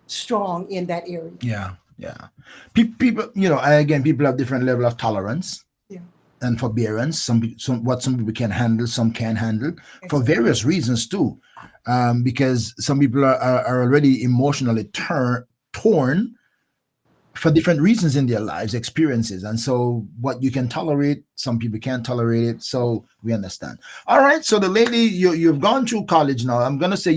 strong in that area. Yeah. Yeah. People, again, people have different level of tolerance Yeah, and forbearance. Some people can handle, some can handle for exactly. various reasons too, because some people are already emotionally torn for different reasons in their lives, experiences. And so what you can tolerate, some people can't tolerate it. So we understand. All right. So the lady, you've gone through college now. I'm gonna say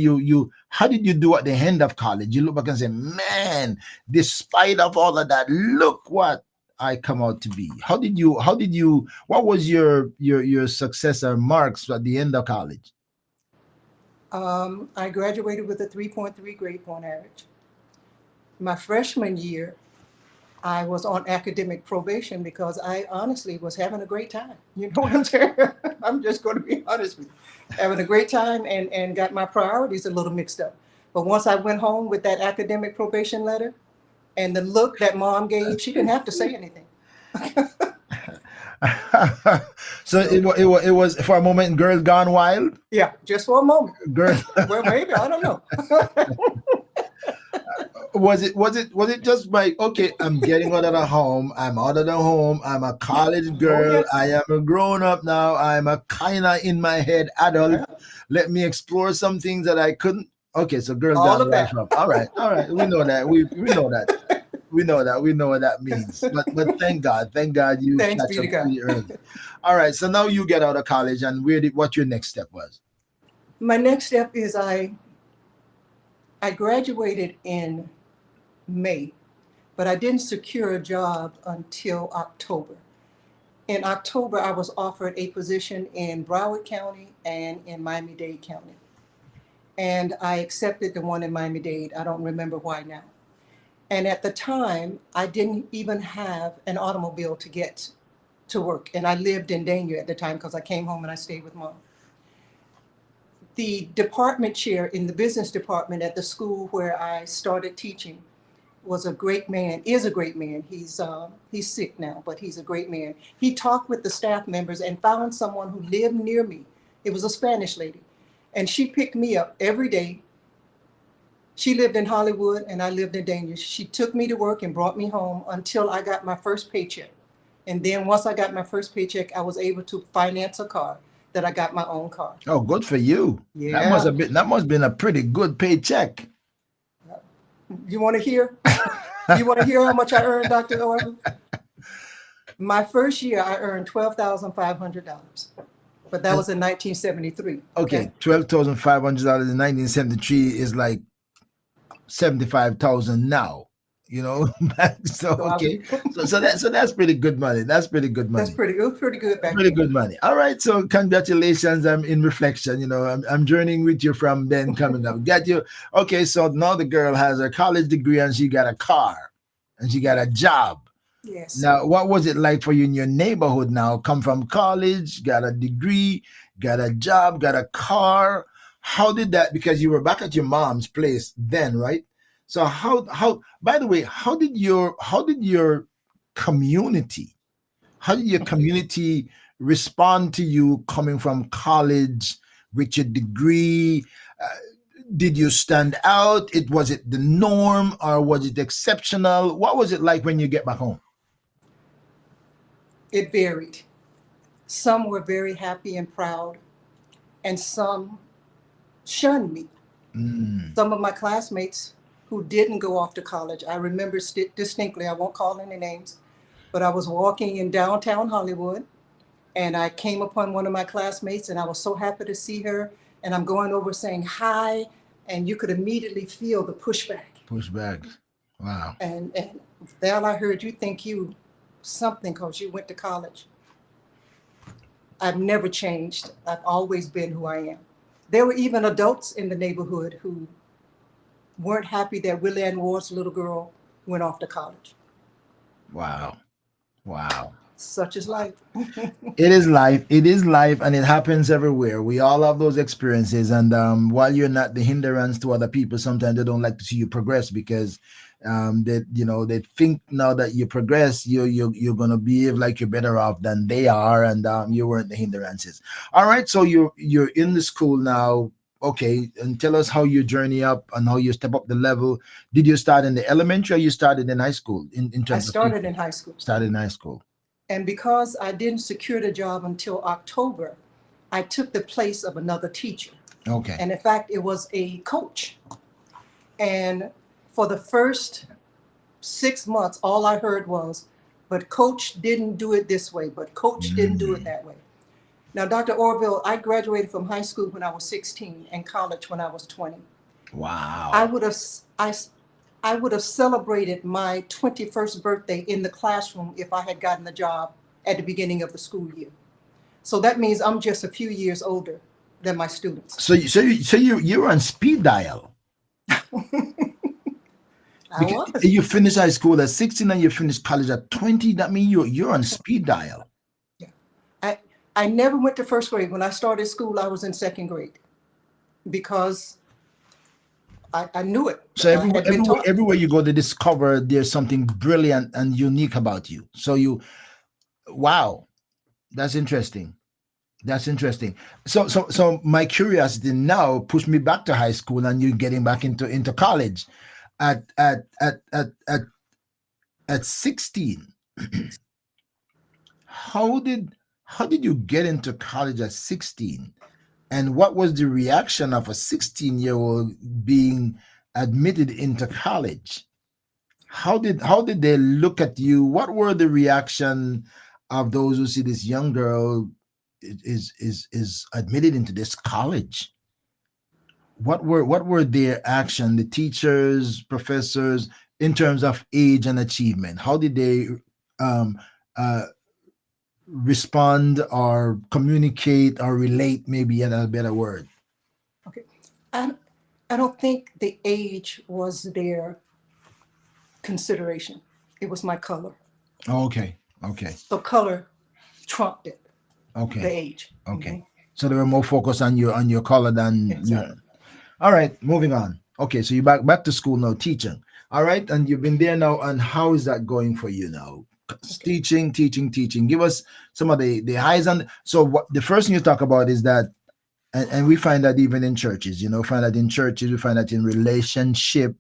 how did you do at the end of college? You look back and say, man, despite of all of that, look what I come out to be. What was your success or marks at the end of college? I graduated with a 3.3 grade point average. My freshman year, I was on academic probation because I honestly was having a great time. You know what I'm saying? I'm just going to be honest with you. Having a great time and got my priorities a little mixed up. But once I went home with that academic probation letter and the look that mom gave, she didn't have to say anything. So So, it was for a moment, girl gone wild. yeah, just for a moment. Girl, Well, maybe, I don't know. was it just like, okay, I'm getting out of the home, I'm out of the home, I'm a college Oh, girl, yes. I am a grown up now, I'm a kinda in my head adult. Yeah, Let me explore some things that I couldn't. Okay, so girl all gone of right that. from. All right, we know that. We know that. We know what that means. But thank God you Thanks catch be up to God. pretty early. All right, so now you get out of college, and what your next step was? My next step is I graduated in May, but I didn't secure a job until October. In October, I was offered a position in Broward County and in Miami-Dade County. And I accepted the one in Miami-Dade. I don't remember why now. And at the time, I didn't even have an automobile to get to work. And I lived in Dania at the time because I came home and I stayed with mom. The department chair in the business department at the school where I started teaching was a great man, is a great man. He's sick now, but he's a great man. He talked with the staff members and found someone who lived near me. It was a Spanish lady, and she picked me up every day. She lived in Hollywood and I lived in Dania. She took me to work and brought me home until I got my first paycheck. And then once I got my first paycheck, I was able to finance a car that I got my own car. Oh, good for you. Yeah. That must have been a pretty good paycheck. You want to hear? You want to hear how much I earned, Dr. Orville? My first year, I earned $12,500, but that And was in 1973. Okay. okay, $12,500 in 1973 is like 75,000 now. You know, so So I, okay, so that's pretty good money. That's pretty good that's money. pretty. It was pretty good back Pretty then. good money. All right, so congratulations. I'm in reflection. I'm journeying with you from then coming up. Get you. Okay, so now the girl has her college degree and she got a car and she got a job. Yes. Now, what was it like for you in your neighborhood now? Come from college, got a degree, got a job, got a car. How did that, because you were back at your mom's place then, right? So by the way, how did your community how did your community respond to you coming from college with your degree? Did you stand out? Was it the norm or was it exceptional? What was it like when you get back home? It varied. Some were very happy and proud, and some shunned me. Mm. Some of my classmates who didn't go off to college, I remember distinctly, I won't call any names, but I was walking in downtown Hollywood and I came upon one of my classmates and I was so happy to see her. And I'm going over saying hi, and you could immediately feel the pushback. Pushbacks. Wow. And Val, I heard you think you something because you went to college. I've never changed. I've always been who I am. There were even adults in the neighborhood who weren't happy that Willie Ann Ward's little girl went off to college. Wow. Wow. Such is life. It is life. It is life, and it happens everywhere. We all have those experiences, and while you're not the hindrance to other people, sometimes they don't like to see you progress because they think now that you progress, you're gonna behave like you're better off than they are, and you weren't the hindrances. All right, so you're in the school now. Okay, and tell us how you journey up and how you step up the level. Did you start in the elementary or you started in high school in I terms of started teaching? in high school. Started in high school. And because I didn't secure the job until October, I took the place of another teacher. Okay. And in fact, it was a coach. And for the first 6 months, all I heard was, but coach didn't do it this way, but coach didn't do it Mm. that way. Now, Dr. Orville, I graduated from high school when I was 16 and college when I was 20. I Wow. would have, I, I would have celebrated my 21st birthday in the classroom if I had gotten the job at the beginning of the school year. So that means I'm just a few years older than my students. So you were on speed dial. I Because was. you finished high school at 16 and you finished college at 20. That means you're on speed dial. Yeah. I, I never went to first grade. When I started school, I was in second grade because I knew it. So I had been taught. everywhere you go, they discover there's something brilliant and unique about you. So wow, that's interesting. That's interesting. So my curiosity now pushed me back to high school, and you getting back into college at 16. How did how did you get into college at 16? And what was the reaction of a 16-year-old being admitted into college? How did they look at you? What were the reaction of those who see this young girl is admitted into this college? What were their action, the teachers, professors, in terms of age and achievement? How did they um, uh, respond or communicate or relate? Maybe a better word. Okay. I, I don't think the age was their consideration. It was my color. Okay, okay, So color trumped it, the okay, age. okay. Mhm. So they were more focused on your color than your. Exactly. All right, moving on. Okay, so you're back to school now, teaching. All right, and you've been there now, and how is that going for you now? Okay. Teaching, teaching, teaching. Give us some of the highs and so what the first thing you talk about is that, and we find that even in churches, find that in churches, we find that in relationship,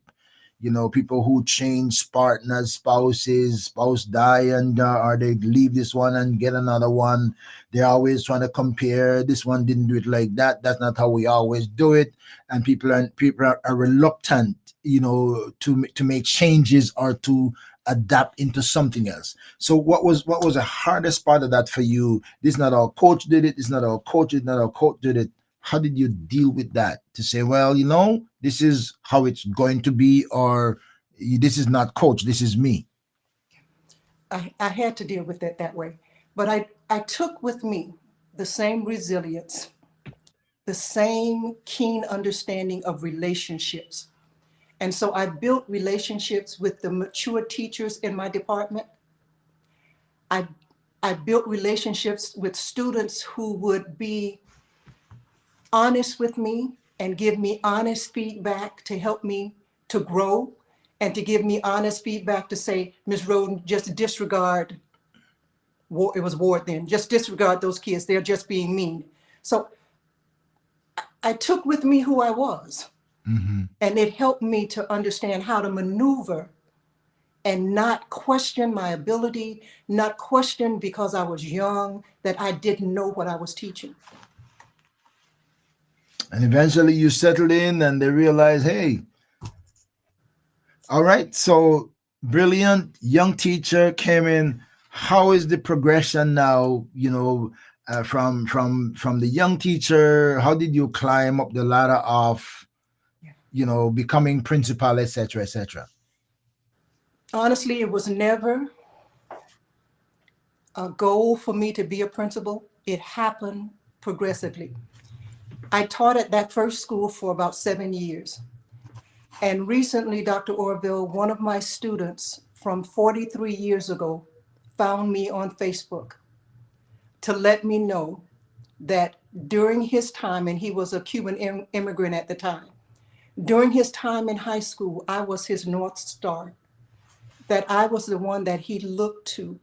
people who change partners, spouses, spouse die, and or they leave this one and get another one. They're always trying to compare. This one didn't do it like that. That's not how we always do it. And people are reluctant, to make changes or to adapt into something else. So what was the hardest part of that for you? This is not our coach did it. It's not our coach. It's not our coach did it. How did you deal with that to say, well, this is how it's going to be, or this is not coach, this is me? I had to deal with it that way. But I took with me the same resilience, the same keen understanding of relationships. And so I built relationships with the mature teachers in my department. I, I built relationships with students who would be honest with me and give me honest feedback to help me to grow and to give me honest feedback to say, Ms. Roden, just disregard, it was Ward then, just disregard those kids. They're just being mean. So I took with me who I was, Hmm. and it helped me to understand how to maneuver and not question my ability, not question because I was young that I didn't know what I was teaching. And eventually you settled in and they realize, hey, all right, so brilliant young teacher came in. How is the progression now? From the young teacher, how did you climb up the ladder of becoming principal, etc., etc.? Honestly, it was never a goal for me to be a principal. It happened progressively. I taught at that first school for about 7 years. And recently, Dr. Orville, one of my students from 43 years ago, found me on Facebook to let me know that during his time, and he was a Cuban immigrant at the time, during his time in high school, I was his North Star, that I was the one that he looked to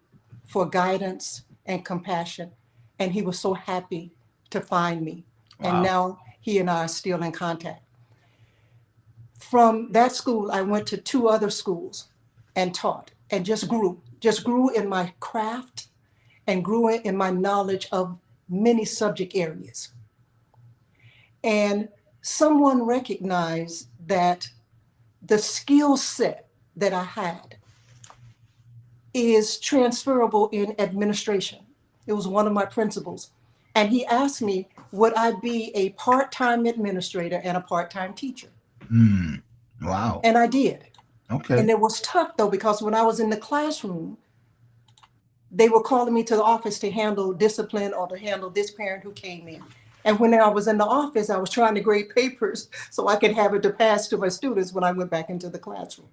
for guidance and compassion. And he was so happy to find me. And Wow. now he and I are still in contact. From that school, I went to two other schools and taught and just grew in my craft and grew in my knowledge of many subject areas. And someone recognized that the skill set that I had is transferable in administration. It was one of my principals. And he asked me, would I be a part time administrator and a part time teacher? Mm. Wow. And I did. Okay. And it was tough though, because when I was in the classroom, they were calling me to the office to handle discipline or to handle this parent who came in. And when I was in the office, I was trying to grade papers so I could have it to pass to my students when I went back into the classroom.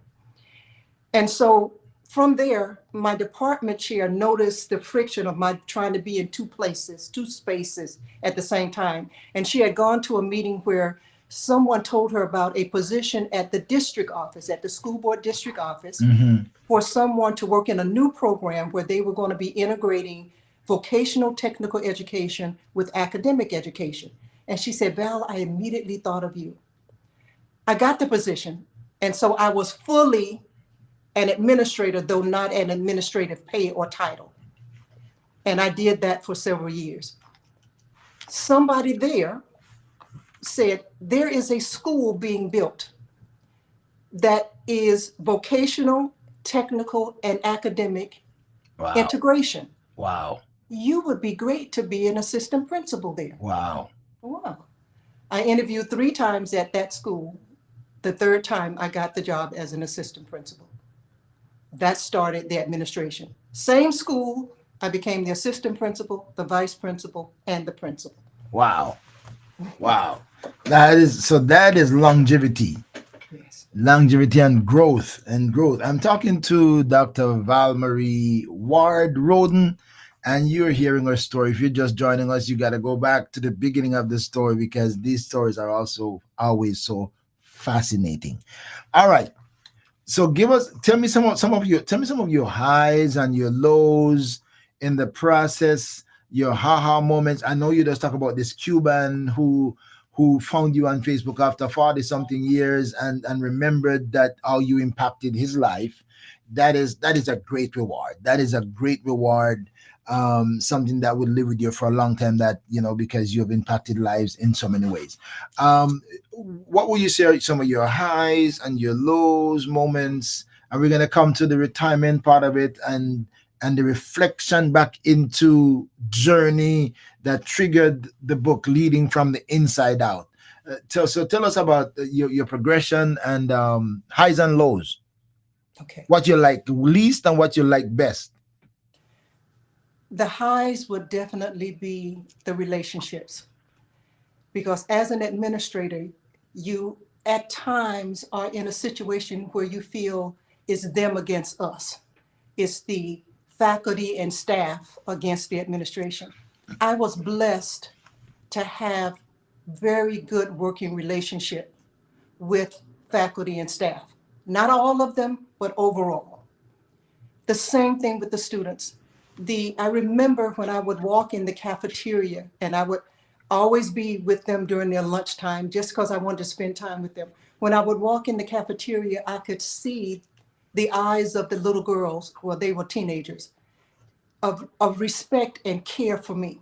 And so from there, my department chair noticed the friction of my trying to be in two places, two spaces at the same time. And she had gone to a meeting where someone told her about a position at the district office, at the school board district office, Mm-hmm. for someone to work in a new program where they were going to be integrating vocational technical education with academic education. And she said, Val, I immediately thought of you. I got the position. And so I was fully an administrator, though not an administrative pay or title. And I did that for several years. Somebody there said, there is a school being built that is vocational, technical, and academic Wow. integration. Wow. You would be great to be an assistant principal there. Wow. Wow. I interviewed 3 times at that school. The third time, I got the job as an assistant principal. That started the administration. Same school, I became the assistant principal, the vice principal, and the principal. Wow. Wow. That is longevity. Yes. Longevity and growth and growth. I'm talking to Dr. Val Marie Ward Roden, and you're hearing her story. If you're just joining us, you got to go back to the beginning of the story because these stories are also always so fascinating. All right. So tell me some of your highs and your lows in the process, your haha moments. I know you just talk about this Cuban who found you on Facebook after 40 something years and remembered that how you impacted his life. That is a great reward. That is a great reward. Something that would live with you for a long time, that because you have impacted lives in so many ways. What would you say are some of your highs and your lows moments? And we're gonna come to the retirement part of it, and the reflection back into journey that triggered the book Leading from the Inside Out. Tell us about your progression and highs and lows. Okay. What you like least and what you like best. The highs would definitely be the relationships, because as an administrator, you at times are in a situation where you feel it's them against us. It's the faculty and staff against the administration. I was blessed to have very good working relationship with faculty and staff. Not all of them, but overall. The same thing with the students. I remember when I would walk in the cafeteria and I would always be with them during their lunchtime just because I wanted to spend time with them. When I would walk in the cafeteria, I could see the eyes of the little girls, well, they were teenagers, of respect and care for me.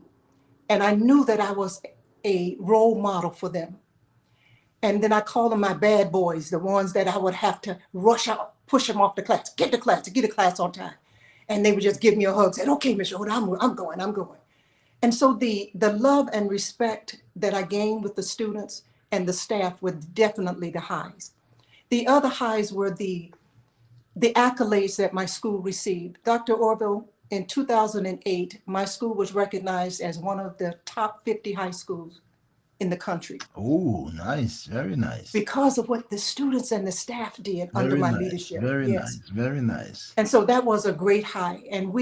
And I knew that I was a role model for them. And then I call them my bad boys, the ones that I would have to rush out, push them off the class, get to class on time. And they would just give me a hug, say, okay, Miss Yoda, I'm going, I'm going. And so the love and respect that I gained with the students and the staff were definitely the highs. The other highs were the accolades that my school received. Dr. Orville, in 2008, my school was recognized as one of the top 50 high schools in the country Oh, nice. Very nice. because of what the students and the staff did under Very my nice. leadership. Very Yes. nice. Very nice. And so that was a great high. And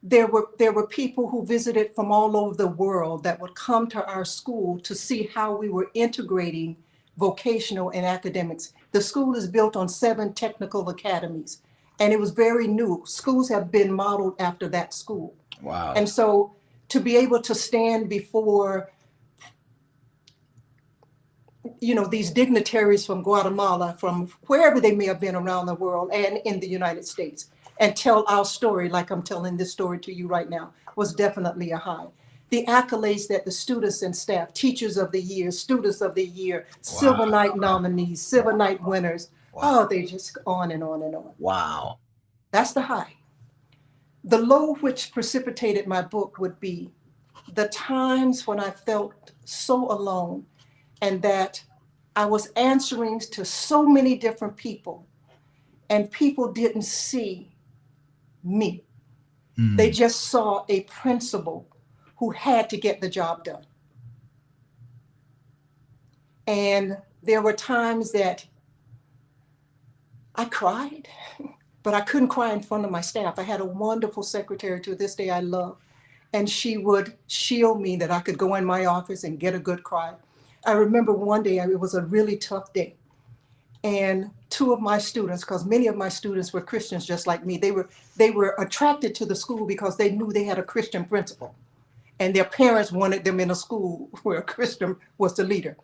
there were people who visited from all over the world that would come to our school to see how we were integrating vocational and academics. The school is built on 7 technical academies, and it was very new. Schools have been modeled after that school. Wow. And so to be able to stand before these dignitaries from Guatemala, from wherever they may have been around the world and in the United States, and tell our story like I'm telling this story to you right now was definitely a high. The accolades that the students and staff, teachers of the year, students of the year, Wow. Silver Knight nominees, Silver Knight winners, Wow. oh, they just on and on and on. Wow. That's the high. The low which precipitated my book would be the times when I felt so alone and that I was answering to so many different people and people didn't see me. They Mm, just saw a principal who had to get the job done. And there were times that I cried, but I couldn't cry in front of my staff. I had a wonderful secretary to this day I love, and she would shield me that I could go in my office and get a good cry. I remember one day, it was a really tough day, and two of my students, because many of my students were Christians just like me, they were attracted to the school because they knew they had a Christian principal, and their parents wanted them in a school where a Christian was the leader.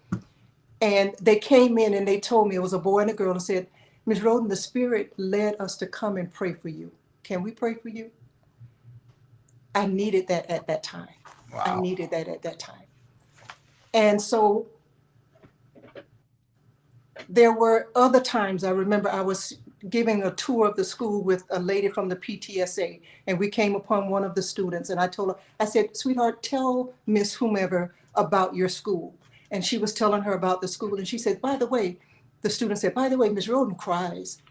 And they came in and they told me, it was a boy and a girl, and said, Ms. Roden, the Spirit led us to come and pray for you. Can we pray for you? I needed that at that time. I wow. needed that at that time. And so there were other times I remember I was giving a tour of the school with a lady from the PTSA, and we came upon one of the students, and I told her, I said, sweetheart, tell Miss whomever about your school. And she was telling her about the school, and she said, by the way, the student said, by the way, Miss Roden cries.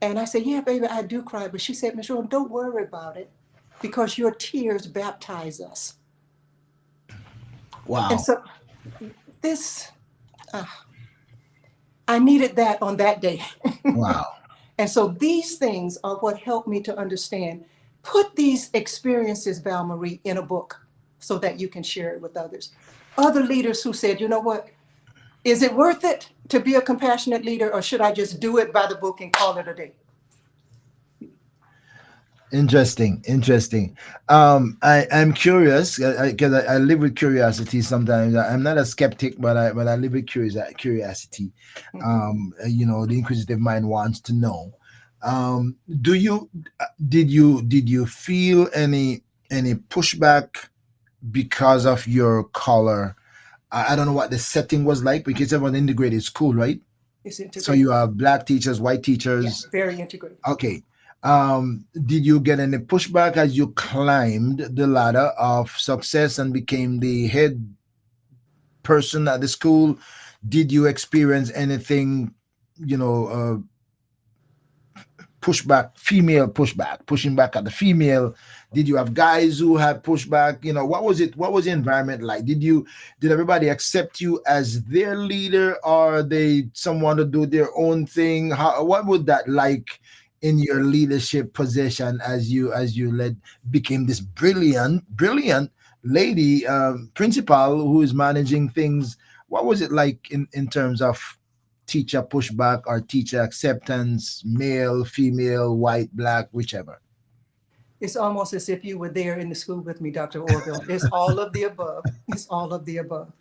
And I said, yeah, baby, I do cry. But she said, Miss Roden, don't worry about it because your tears baptize us. And Wow. so this, uh, I needed that on that day. Wow. And so these things are what helped me to understand. Put these experiences, Val Marie, in a book so that you can share it with others. Other leaders who said, you know what, is it worth it to be a compassionate leader, or should I just do it by the book and call it a day? Interesting, interesting. I'm curious because I live with curiosity. Sometimes I'm not a skeptic, but I live with curiosity. Mhm. The inquisitive mind wants to know. Do you did you feel any pushback because of your color? I don't know what the setting was like because it was an integrated school, right? It's So you integrated. have black teachers, white Yeah, teachers. very integrated. Okay. Did you get any pushback as you climbed the ladder of success and became the head person at the school? Did you experience anything, you know, pushback, female pushback, pushing back at the female? Did you have guys who had pushback? What was it? What was the environment like? Did everybody accept you as their leader, or they someone to do their own thing? What would that like in your leadership position as you led became this brilliant lady principal who is managing things? What was it like in terms of teacher pushback or teacher acceptance, male, female, white, black, whichever? It's almost as if you were there in the school with me, Dr. Orville. It's all of the above. It's all of the above.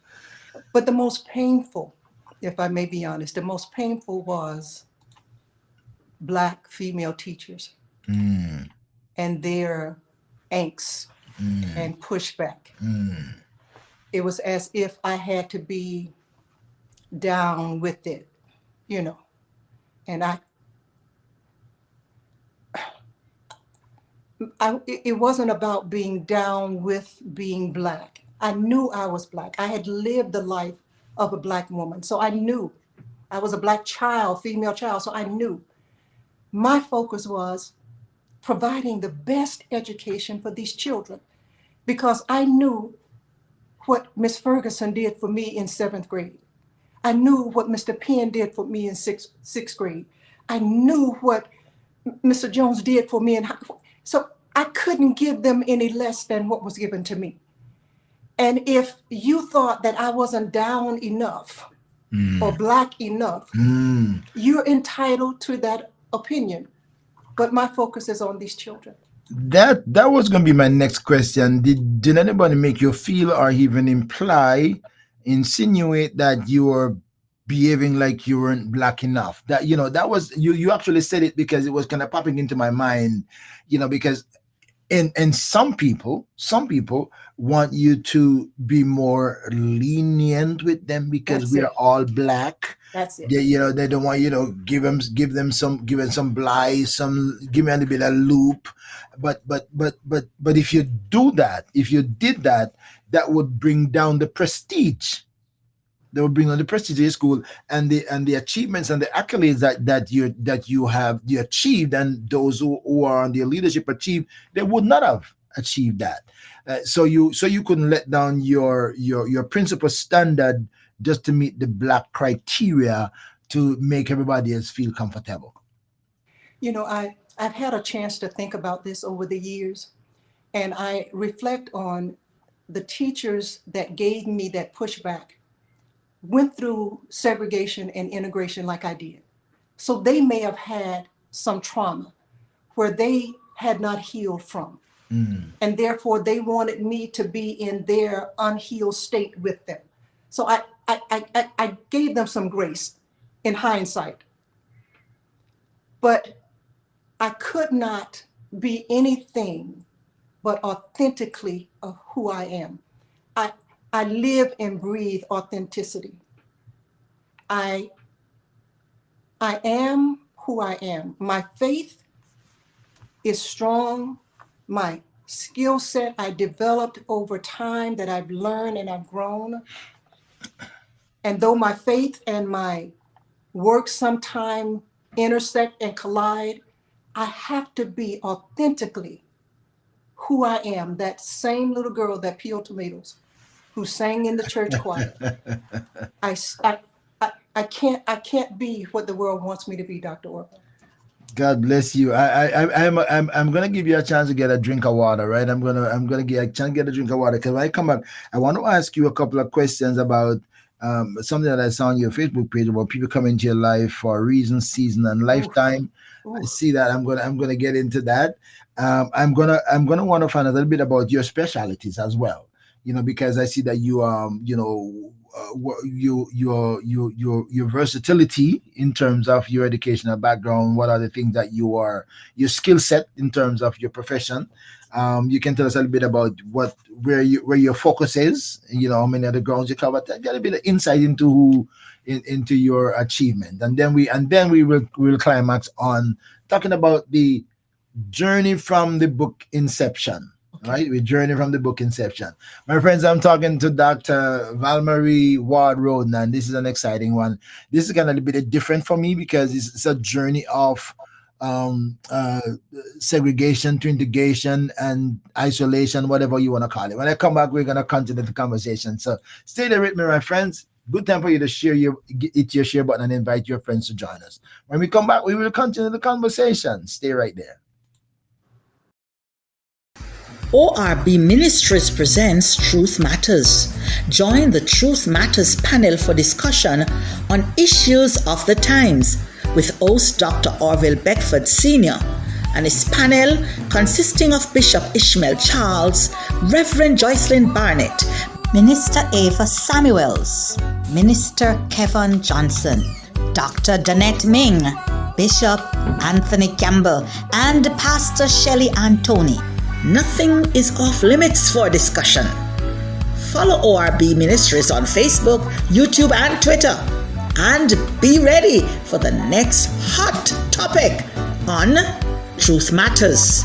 But the most painful, if I may be honest, the most painful was Black female teachers Mm, and their angst mm, and pushback. mm. It was as if I had to be down with it, you know. And it wasn't about being down with being Black. I knew I was Black. I had lived the life of a Black woman. So I knew I was a Black child, female child. So I knew my focus was providing the best education for these children because I knew what Miss Ferguson did for me in seventh grade. I knew what Mr. Penn did for me in sixth grade. I knew what Mr. Jones did for me. So I couldn't give them any less than what was given to me. And if you thought that I wasn't down enough or Mm, Black enough, mm. you're entitled to that opinion. But my focus is on these children. That was going to be my next question. Did anybody make you feel or even insinuate that you were behaving like you weren't black enough? That was you actually said it because it was kind of popping into my mind, because and some people want you to be more lenient with them because That's we are it. all black, That's it. They don't want give them some blight, some give me a little bit of loop. But if you do that, if you did that, that would bring down the prestige. They will bring on the prestige of your school, and the achievements and the accolades that you achieved, and those who are on the leadership achieved, they would not have achieved that. So you couldn't let down your principal standard just to meet the black criteria to make everybody else feel comfortable. I've had a chance to think about this over the years, and I reflect on the teachers that gave me that pushback went through segregation and integration like I did. So they may have had some trauma where they had not healed from. And therefore they wanted me to be in their unhealed state with them. So I gave them some grace in hindsight. But I could not be anything but authentically of who I am. I live and breathe authenticity. I am who I am. My faith is strong. My skill set I developed over time that I've learned and I've grown. And though my faith and my work sometime intersect and collide, I have to be authentically who I am, that same little girl that peeled tomatoes, who sang in the church choir. I can't be what the world wants me to be, Dr. Orville. God bless you. I'm gonna give you a chance to get a drink of water, right? I'm gonna get a chance to get a drink of water, because when I come back, I want to ask you a couple of questions about something that I saw on your Facebook page about people coming into your life for a reason, season, and lifetime. Oof. I see that. I'm gonna get into that. I'm gonna want to find a little bit about your specialties as well. Because I see that your versatility in terms of your educational background. What are the things that your skill set in terms of your profession? You can tell us a little bit about where your focus is. How many other grounds you cover. Get a bit of insight into your achievement, and then we'll climax on talking about the journey from the book inception. Okay. Right, we journey from the book Inception. My friends, I'm talking to Dr. Valmarie Ward Roden, and this is an exciting one. This is going to be a bit different for me because it's a journey of segregation to integration and isolation, whatever you want to call it. When I come back, we're going to continue the conversation. So stay there with me, my friends. Good time for you to hit your share button and invite your friends to join us. When we come back, we will continue the conversation. Stay right there. ORB Ministries presents Truth Matters. Join the Truth Matters panel for discussion on issues of the times with host Dr. Orville Beckford Sr. and his panel consisting of Bishop Ishmael Charles, Reverend Joycelyn Barnett, Minister Ava Samuels, Minister Kevin Johnson, Dr. Danette Ming, Bishop Anthony Campbell, and Pastor Shelley Antoni. Nothing is off limits for discussion. Follow ORB Ministries on Facebook, YouTube, and Twitter. And be ready for the next hot topic on Truth Matters.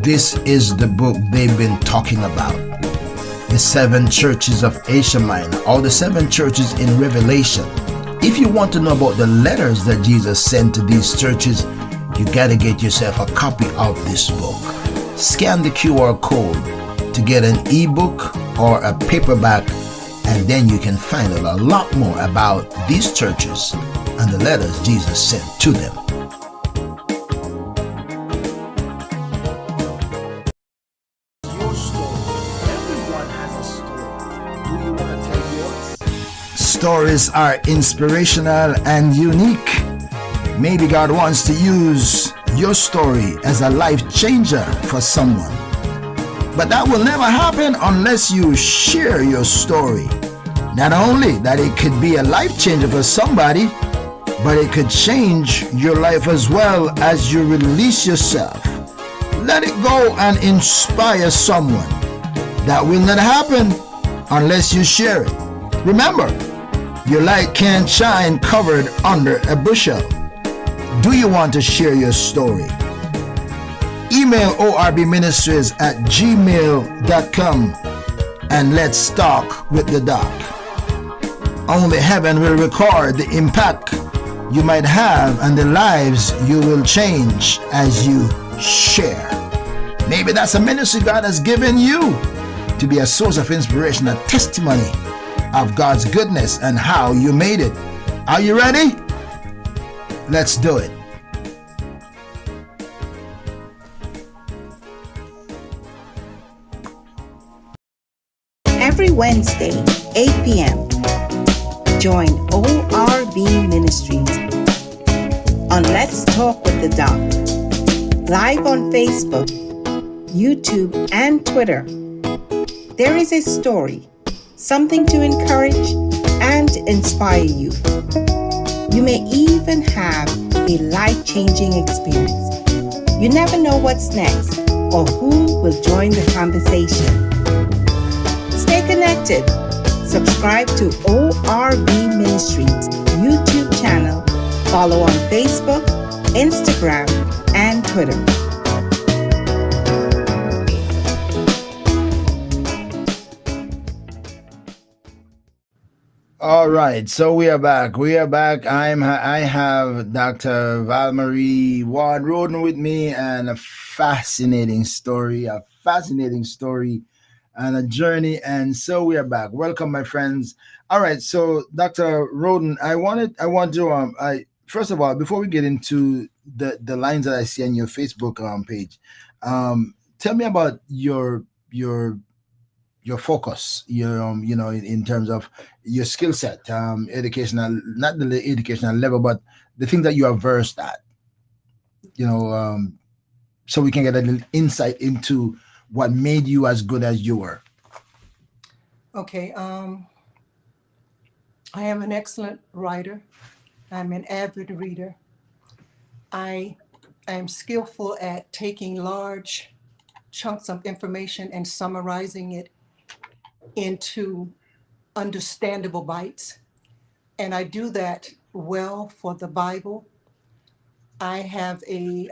This is the book they've been talking about. The 7 churches of Asia Minor, or the 7 churches in Revelation. If you want to know about the letters that Jesus sent to these churches, you gotta get yourself a copy of this book. Scan the QR code to get an ebook or a paperback, and then you can find out a lot more about these churches and the letters Jesus sent to them. Stories are inspirational and unique. Maybe God wants to use your story as a life changer for someone. But that will never happen unless you share your story. Not only that it could be a life changer for somebody, but it could change your life as well as you release yourself. Let it go and inspire someone. That will not happen unless you share it. Remember, your light can't shine covered under a bushel. Do you want to share your story? Email orbministries@gmail.com and let's talk with the doc. Only heaven will record the impact you might have and the lives you will change as you share. Maybe that's a ministry God has given you to be a source of inspiration, a testimony of God's goodness and how you made it. Are you ready? Let's do it. Every Wednesday, 8 p.m., join ORB Ministries on Let's Talk with the Doc, live on Facebook, YouTube, and Twitter. There is a story, something to encourage and inspire you. You may even have a life-changing experience. You never know what's next or who will join the conversation. Stay connected. Subscribe to ORB Ministries YouTube channel. Follow on Facebook, Instagram, and Twitter. All right, so we are back. We are back. I have Dr. Valmarie Ward Roden with me, and a fascinating story, and a journey. And so we are back. Welcome, my friends. All right, so Dr. Roden, I want to I first of all, before we get into the lines that I see on your Facebook page, tell me about your focus, in terms of your skill set, educational, not the educational level, but the thing that you are versed at, you know, so we can get a little insight into what made you as good as you were. Okay. I am an excellent writer. I'm an avid reader. I am skillful at taking large chunks of information and summarizing it into understandable bites. And I do that well for the Bible. I have a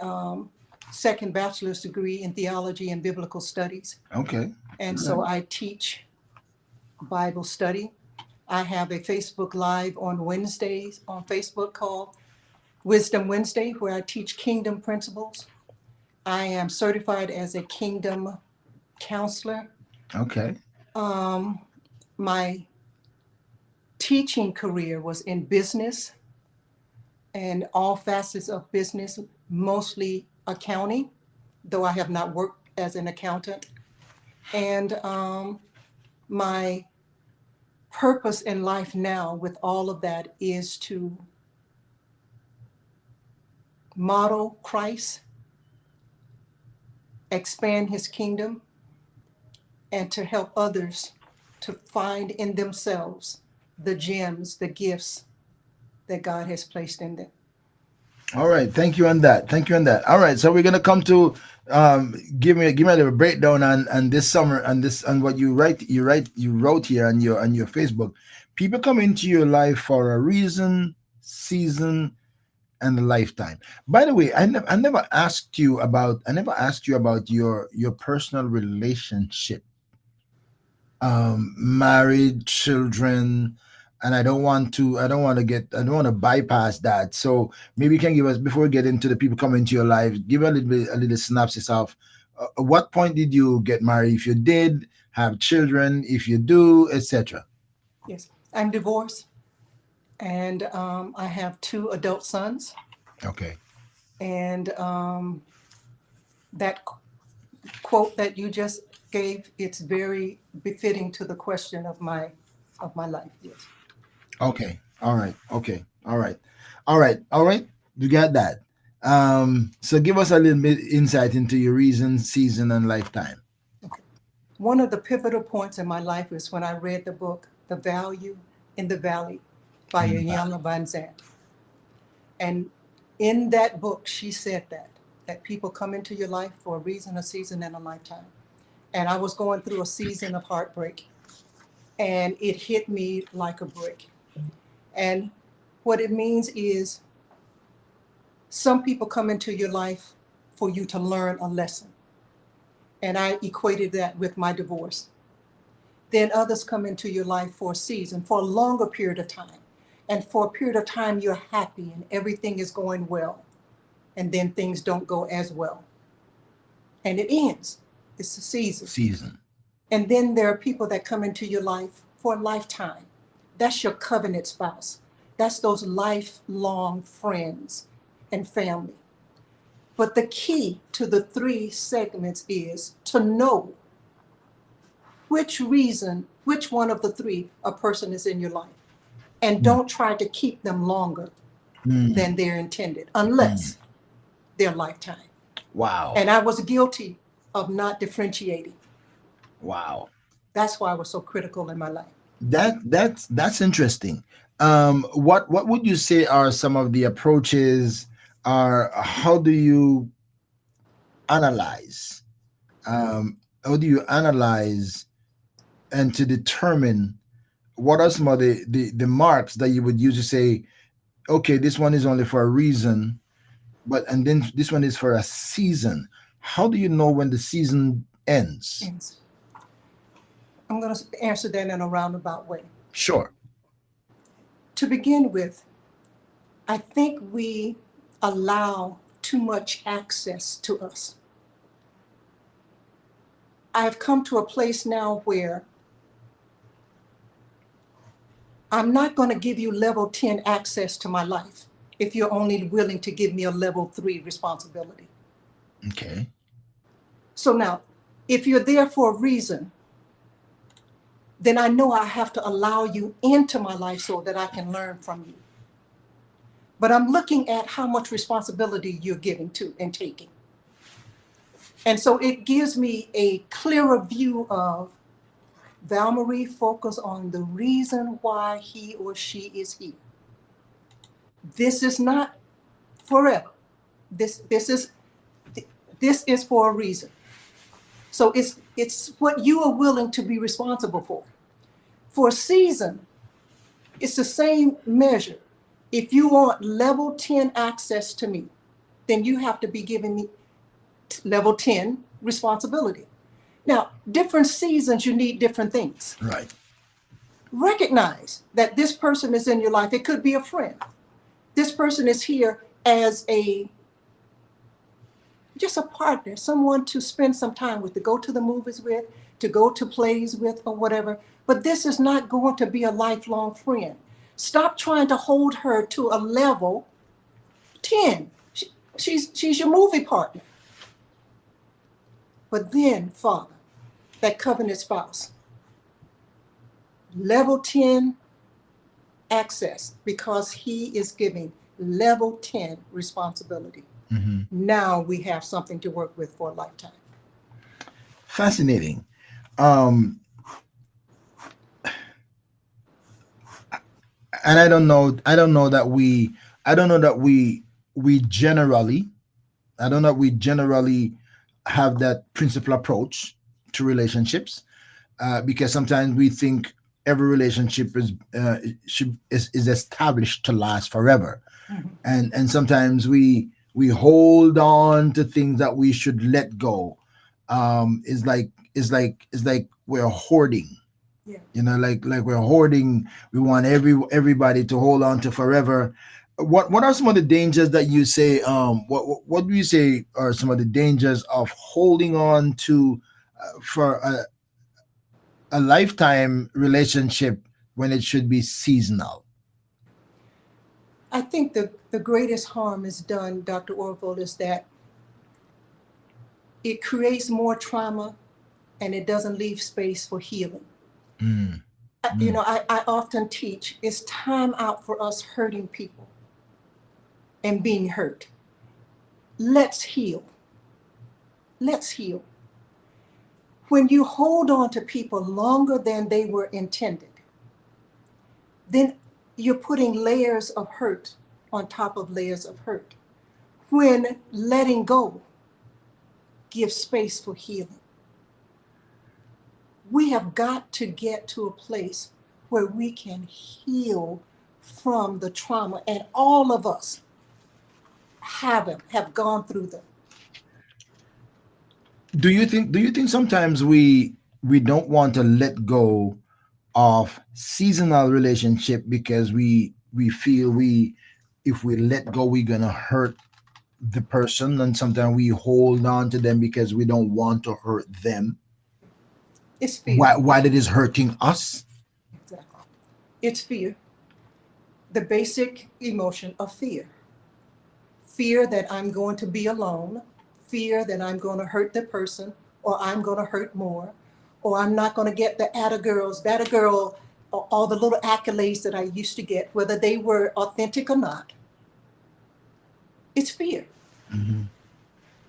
second bachelor's degree in theology and biblical studies. Okay. And so I teach Bible study. I have a Facebook Live on Wednesdays on Facebook called Wisdom Wednesday, where I teach kingdom principles. I am certified as a kingdom counselor. Okay. My teaching career was in business and all facets of business, mostly accounting, though I have not worked as an accountant. And my purpose in life now with all of that is to model Christ, expand his kingdom, and to help others to find in themselves the gems, the gifts that God has placed in them. All right. Thank you on that. All right. So we're gonna come to give me a little breakdown on this summer and this and what you wrote here on your Facebook. People come into your life for a reason, season, and a lifetime. By the way, I never asked you about your personal relationship, married, children, and I don't want to bypass that. So maybe you can give us, before we get into the people coming into your life, give a little synopsis of what point did you get married, if you did have children, if you do, etc. Yes, I'm divorced, and I have 2 adult sons. Okay. And that quote that you just gave, it's very befitting to the question of my life. Yes. Okay. All right. Okay. All right. All right. All right. You got that. So give us a little bit insight into your reason, season, and lifetime. Okay. One of the pivotal points in my life is when I read the book, The Value in the Valley by Mm. Iyanla Vanzant. And in that book, she said that that people come into your life for a reason, a season, and a lifetime. And I was going through a season of heartbreak, and it hit me like a brick. And what it means is some people come into your life for you to learn a lesson. And I equated that with my divorce. Then others come into your life for a season, for a longer period of time. And for a period of time, you're happy and everything is going well. And then things don't go as well. And it ends. It's a season. Season. And then there are people that come into your life for a lifetime. That's your covenant spouse. That's those lifelong friends and family. But the key to the three segments is to know which one of the three a person is in your life. And don't try to keep them longer than they're intended, unless they're lifetime. Wow. And I was guilty of not differentiating. Wow. That's why I was so critical in my life. That's interesting. What would you say are some of the approaches, or how do you analyze? How do you analyze and to determine what are some of the marks that you would use to say, okay, this one is only for a reason, but and then this one is for a season. How do you know when the season ends? And I'm going to answer that in a roundabout way. Sure. To begin with, I think we allow too much access to us. I've come to a place now where I'm not going to give you level 10 access to my life if you're only willing to give me a level 3 responsibility. Okay. So now, if you're there for a reason, then I know I have to allow you into my life so that I can learn from you. But I'm looking at how much responsibility you're giving to and taking. And so it gives me a clearer view of Val-Marie, focus on the reason why he or she is here. This is not forever. This is for a reason. So it's what you are willing to be responsible for. For a season, it's the same measure. If you want level 10 access to me, then you have to be giving me level 10 responsibility. Now, different seasons, you need different things. Right. Recognize that this person is in your life. It could be a friend. This person is here as just a partner, someone to spend some time with, to go to the movies with, to go to plays with, or whatever. But this is not going to be a lifelong friend. Stop trying to hold her to a level 10. She's your movie partner. But then, Father, that covenant spouse, level 10 access, because he is giving level 10 responsibility. Mm-hmm. Now we have something to work with for a lifetime. Fascinating. And I don't know that we generally, I don't know that we generally have that principal approach to relationships, because sometimes we think every relationship is established to last forever. Mm-hmm. And sometimes we hold on to things that we should let go. It's like we're hoarding. Yeah. You know, like we're hoarding. We want everybody to hold on to forever. What are some of the dangers that you say? What do you say are some of the dangers of holding on to for a lifetime relationship when it should be seasonal? I think the greatest harm is done, Dr. Orville, is that it creates more trauma and it doesn't leave space for healing. Mm. You know, I often teach it's time out for us hurting people and being hurt. Let's heal. Let's heal. When you hold on to people longer than they were intended, then you're putting layers of hurt on top of layers of hurt. when letting go gives space for healing. We have got to get to a place where we can heal from the trauma, and all of us have gone through them. Do you think sometimes we don't want to let go of seasonal relationship because we feel we if we let go we're gonna hurt the person, and sometimes we hold on to them because we don't want to hurt them It's fear. while it is hurting us. Exactly. It's fear, the basic emotion of fear. Fear that I'm going to be alone, fear that I'm going to hurt the person, or I'm going to hurt more, or I'm not going to get the atta girls, that a girl, or all the little accolades that I used to get, whether they were authentic or not. It's fear. Mhm.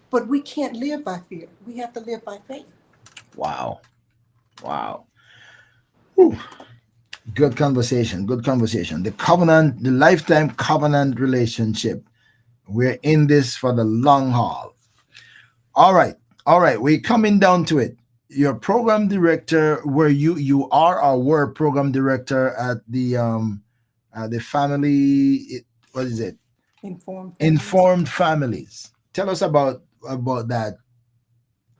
But we can't live by fear. We have to live by faith. Wow. Wow. Whew. Good conversation. Good conversation. The covenant, the lifetime covenant relationship. We're in this for the long haul. All right. All right. We're coming down to it. Your program director, were you are or were program director at the family, what is it? Informed families. Informed families. Tell us about that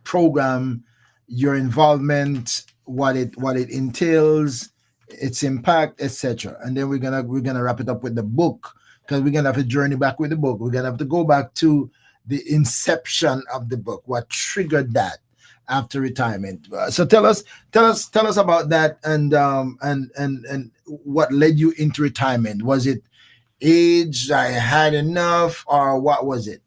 program, your involvement, what it entails, its impact, etc. And then we're gonna wrap it up with the book, because we're gonna have to journey back with the book. We're gonna have to go back to the inception of the book. What triggered that after retirement? So tell us about that, and what led you into retirement. Was it age? I had enough, or what was it?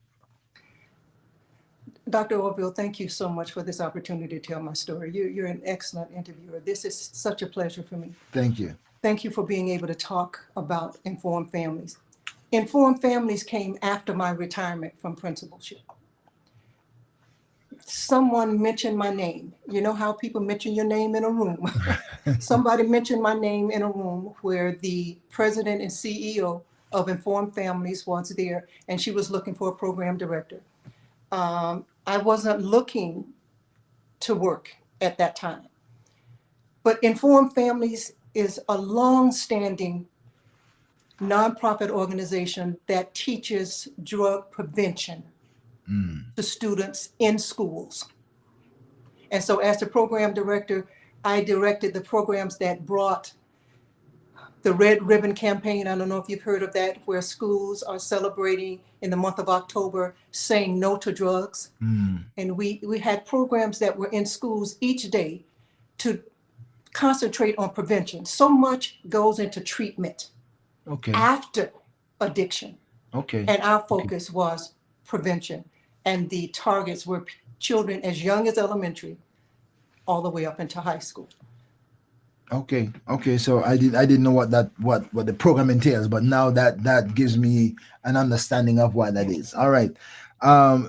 Dr. Orville, thank you so much for this opportunity to tell my story. You're an excellent interviewer. This is such a pleasure for me. Thank you. Thank you for being able to talk about informed families. Informed families came after my retirement from principalship. Someone mentioned my name. You know how people mention your name in a room? Somebody mentioned my name in a room where the president and CEO of Informed Families was there, and she was looking for a program director. I wasn't looking to work at that time, but Informed Families is a long-standing nonprofit organization that teaches drug prevention Mm. to students in schools. And so, as the program director, I directed the programs that brought the Red Ribbon Campaign. I don't know if you've heard of that, where schools are celebrating in the month of October saying no to drugs. Mm. And we had programs that were in schools each day to concentrate on prevention. So much goes into treatment Okay. after addiction. Okay. And our Okay. focus was prevention. And the targets were children as young as elementary all the way up into high school. Okay. Okay. So I didn't know what the program entails, but now that gives me an understanding of what that is. All right.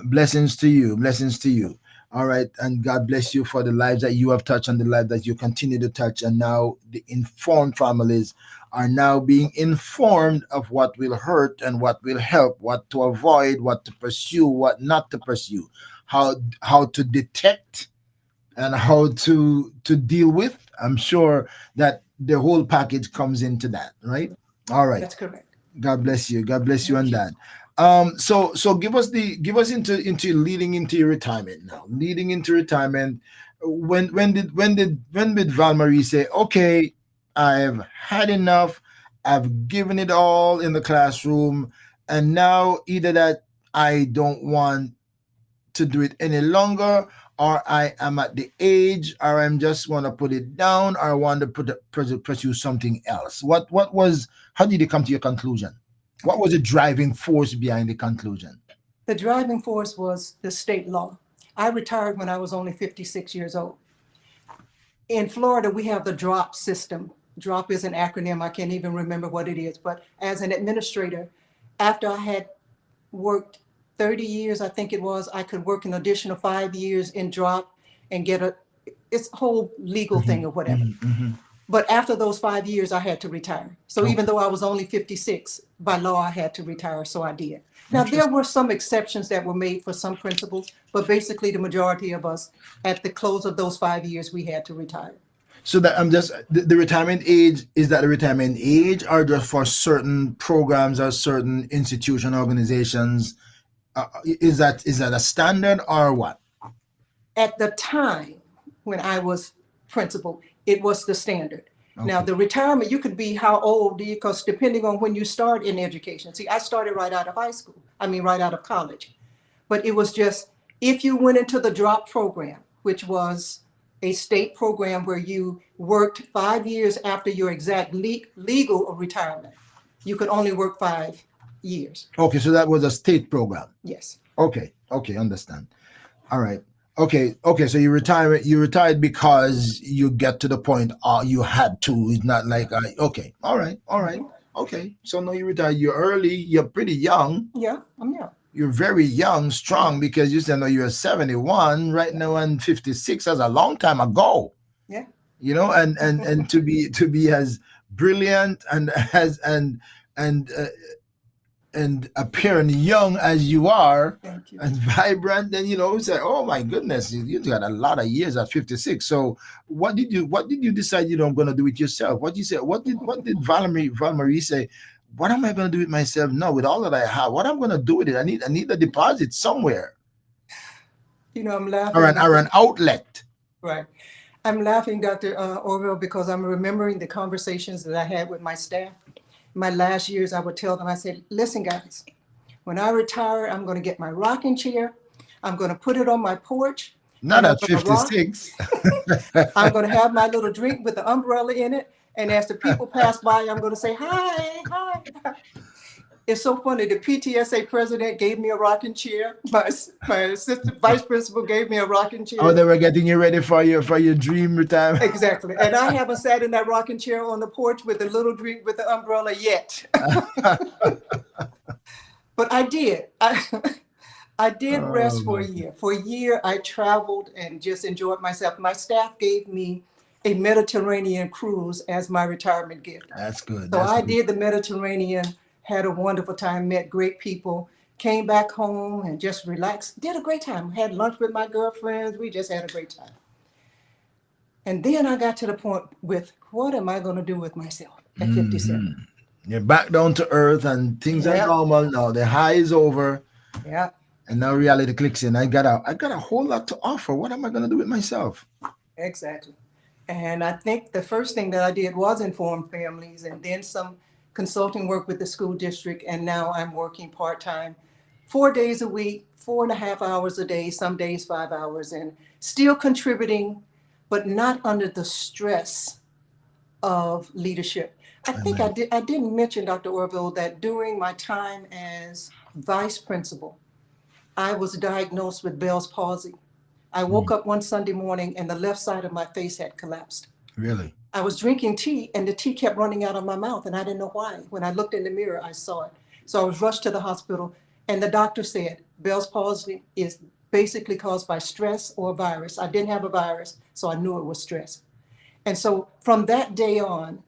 Blessings to you. Blessings to you. All right. And God bless you for the lives that you have touched and the life that you continue to touch. And now the informed families are now being informed of what will hurt and what will help, what to avoid, what to pursue, what not to pursue, how to detect and how to deal with. I'm sure that the whole package comes into that, right? All right. That's correct. God bless you. God bless you on Thank you. that. So give us into leading into your retirement now. Leading into retirement. When did Val Marie say, okay, I've had enough, I've given it all in the classroom, and now either that I don't want to do it any longer, or I am at the age, or I'm just want to put it down, or I want to pursue something else. What was? How did you come to your conclusion? What Okay. was the driving force behind the conclusion? The driving force was the state law. I retired when I was only 56 years old. In Florida, we have the DROP system. DROP is an acronym. I can't even remember what it is. But as an administrator, after I had worked 30 years, I think it was, I could work an additional 5 years in DROP and get it's a whole legal thing Hmm. or whatever. Hmm. Hmm. But after those 5 years, I had to retire. So even Okay. though I was only 56, by law, I had to retire. So I did. Now, there Interesting. were some exceptions that were made for some principals, but basically the majority of us, at the close of those 5 years, we had to retire. So that I'm just the retirement age, is that the retirement age or just for certain programs or certain institution organizations? Is that a standard or what? At the time when I was principal, it was the standard. Now, Okay. the retirement, you could be how old, because depending on when you start in education. See, I started right out of high school, right out of college. But it was just, if you went into the drop program, which was a state program where you worked 5 years after your exact legal retirement, you could only work 5 years. Okay, so that was a state program. Yes. Okay, okay, understand. All right. Okay, okay. So you retired because you get to the point you had to. It's not like okay, all right, all right, Mhm. okay. So no, you retired. You're early. You're pretty young. Yeah, I'm young. You're very young, strong because you said no, you're 71 right now and 56. That's a long time ago. Yeah. You know, and to be as brilliant and as and and appearing young as you are Thank you. and vibrant, then say, oh my goodness, you got a lot of years at 56. So what did you decide I'm going to do it yourself? What you say? What did Valerie say? What am I going to do with myself now with all that I have? What I'm going to do with it? I need a deposit somewhere I'm or laughing, an outlet. right. I'm laughing, Dr. Orville, because I'm remembering the conversations that I had with my staff. My last years, I would tell them, I said, listen, guys, when I retire, I'm going to get my rocking chair. I'm going to put it on my porch Not and I'm at going to rock. 56. I'm going to have my little drink with the umbrella in it. And as the people pass by, I'm going to say, hi, hi. It's so funny. The PTSA president gave me a rocking chair. My assistant vice principal gave me a rocking Oh, chair. they were getting you ready for your dream retirement. Exactly. And I haven't sat in that rocking chair on the porch with a little drink with the umbrella yet. But I did. I did Oh rest for a my, year. For a year, I traveled and just enjoyed myself. My staff gave me a Mediterranean cruise as my retirement gift. that's good. So That's I good. did the Mediterranean, had a wonderful time, met great people, came back home and just relaxed, did a great time. Had lunch with my girlfriends. We just had a great time. And then I got to the point with, what am I going to do with myself at 57? You're back down to earth and things are Yeah, normal now. The high is over yeah, and now reality clicks in. I got a whole lot to offer. What am I gonna do with myself? exactly. And I think the first thing that I did was inform families and then some consulting work with the school district. And now I'm working part-time, 4 days a week, 4.5 hours a day, some days 5 hours, and still contributing, but not under the stress of leadership. I think Amen. I didn't mention, Dr. Orville, that during my time as vice principal, I was diagnosed with Bell's palsy. I woke Mm, up one Sunday morning and the left side of my face had collapsed. really? I was drinking tea and the tea kept running out of my mouth and I didn't know why. When I looked in the mirror, I saw it. So I was rushed to the hospital and the doctor said Bell's palsy is basically caused by stress or a virus. I didn't have a virus, so I knew it was stress. And so from that day on,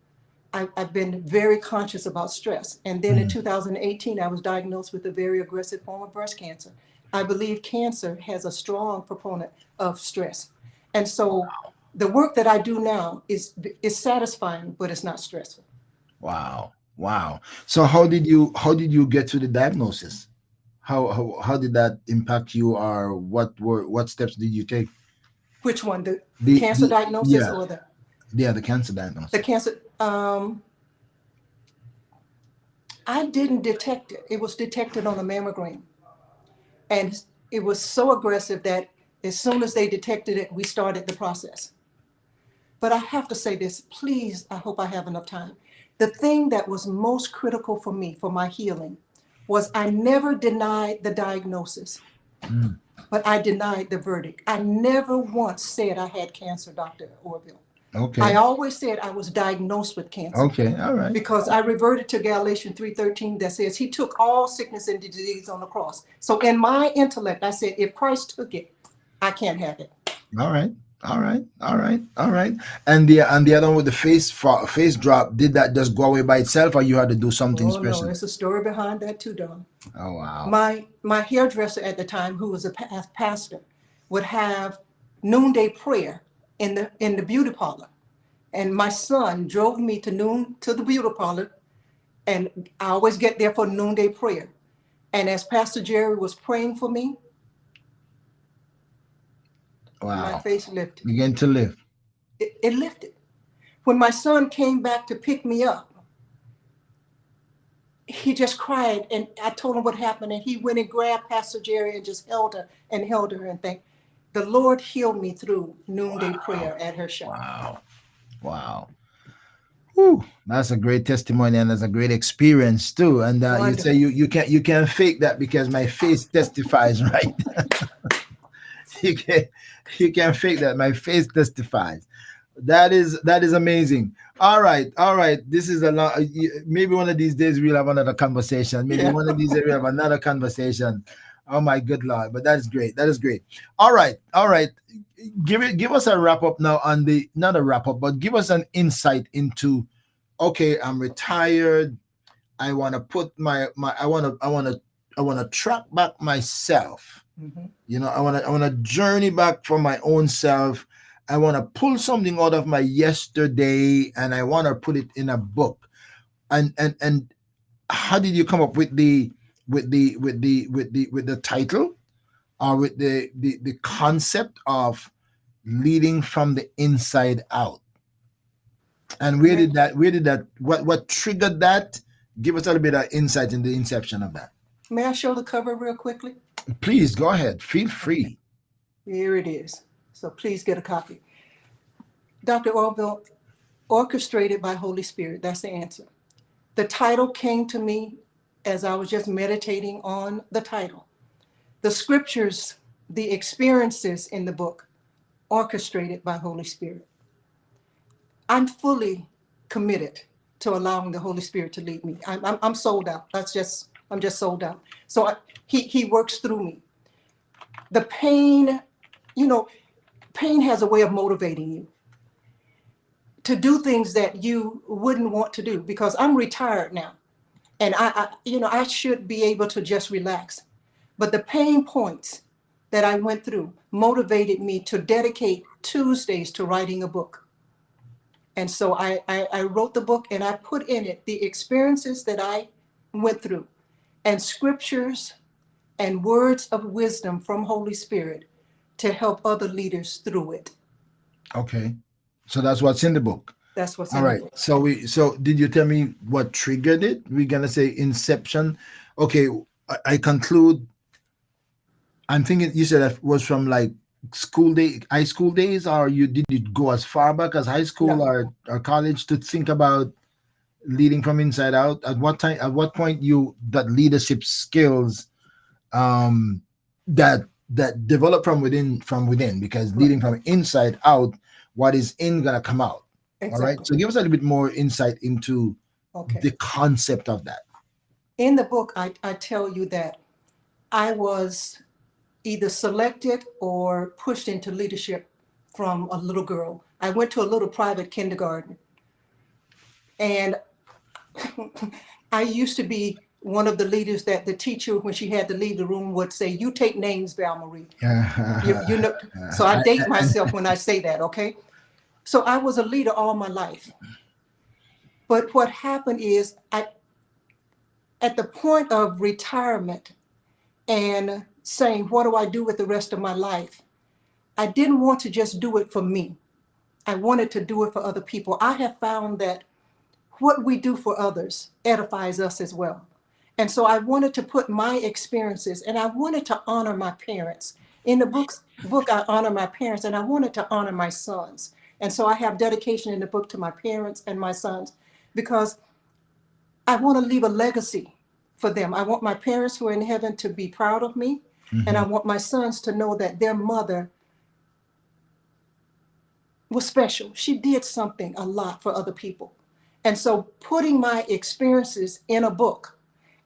I've been very conscious about stress. And then in Mm, 2018, I was diagnosed with a very aggressive form of breast cancer. I believe cancer has a strong proponent of stress. And so the work that I do now is satisfying, but it's not stressful. wow. Wow. So how did you get to the diagnosis? How did that impact you or what steps did you take? Which one, the The cancer the diagnosis yeah, or the, yeah, the cancer the diagnosis. cancer? I didn't detect it. It was detected on a mammogram. And it was so aggressive that as soon as they detected it, we started the process. But I have to say this, please, I hope I have enough time. The thing that was most critical for me, for my healing, was I never denied the diagnosis, Mm, but I denied the verdict. I never once said I had cancer, Dr. Orville. I okay. always said I was diagnosed with cancer Okay. All right. because I reverted to Galatians 3:13 that says he took all sickness and disease on the cross. So in my intellect, I said, if Christ took it, I can't have it. All right. All right, all right, all right. And the other one with the face drop, did that just go away by itself, or you had to do something Oh no, special? it's a story behind that too, Don. Oh wow. My hairdresser at the time, who was a pastor, would have noonday prayer in the beauty parlor, and my son drove me to the beauty parlor, and I always get there for noonday prayer. And as Pastor Jerry was praying for me, my Wow. face lifted. Begin to live. It lifted. When my son came back to pick me up, he just cried, and I told him what happened, and he went and grabbed Pastor Jerry and just held her and thanked. The Lord healed me through noonday Wow. prayer at her shop. Wow. Wow. Whew, that's a great testimony, and that's a great experience too. And you say Wonderful. you can't fake that because my face testifies, right? you can you can't fake that. My face testifies. That is amazing. All right. This is a lot. Maybe one of these days we'll have another conversation. Maybe Yeah. one of these days we'll have another conversation. Oh my good lord! But that is great. That is great. All right. All right. Give us a wrap up now on the not a wrap up, but give us an insight into. Okay, I'm retired. I want to put my I want to track back myself. Mhm. I want to journey back from my own self. I want to pull something out of my yesterday, and I want to put it in a book. And how did you come up with the title, or with the concept of leading from the inside out? And where May, did that what triggered that? Give us a little bit of insight in the inception of that. may I show the cover real quickly? Please go ahead. Feel Okay. free. Here it is. So please get a copy. Dr. Orville, orchestrated by Holy Spirit. That's the answer. The title came to me as I was just meditating on the title. The scriptures, the experiences in the book, orchestrated by Holy Spirit. I'm fully committed to allowing the Holy Spirit to lead me. I'm sold out. I'm just sold out. So he works through me. The pain, you know, pain has a way of motivating you to do things that you wouldn't want to do, because I'm retired now, and I should be able to just relax. But the pain points that I went through motivated me to dedicate Tuesdays to writing a book. And so I wrote the book, and I put in it the experiences that I went through, and scriptures and words of wisdom from Holy Spirit to help other leaders through it. Okay. So that's what's in the book. That's what's All in the right. book. So did you tell me what triggered it? We're gonna say inception. Okay. I conclude. I'm thinking you said that was from like high school days, or did you go as far back as high school, No, or college, to think about leading from inside out? At what time? At what point you that leadership skills, um, that develop from within, because right. leading from inside out, what is in gonna come out. All right. Exactly. So give us a little bit more insight into Okay. the concept of that. In the book, I tell you that I was either selected or pushed into leadership from a little girl. I went to a little private kindergarten, and I used to be one of the leaders that the teacher, when she had to leave the room, would say, "You take names, Val Marie." You know, so I date myself when I say that, okay? So I was a leader all my life. But what happened is, at the point of retirement and saying, what do I do with the rest of my life? I didn't want to just do it for me. I wanted to do it for other people. I have found that what we do for others edifies us as well. And so I wanted to put my experiences, and I wanted to honor my parents. In the book, I honor my parents, and I wanted to honor my sons. And so I have dedication in the book to my parents and my sons, because I want to leave a legacy for them. I want my parents who are in heaven to be proud of me, and I Mhm. want my sons to know that their mother was special. She did something a lot for other people. And so putting my experiences in a book,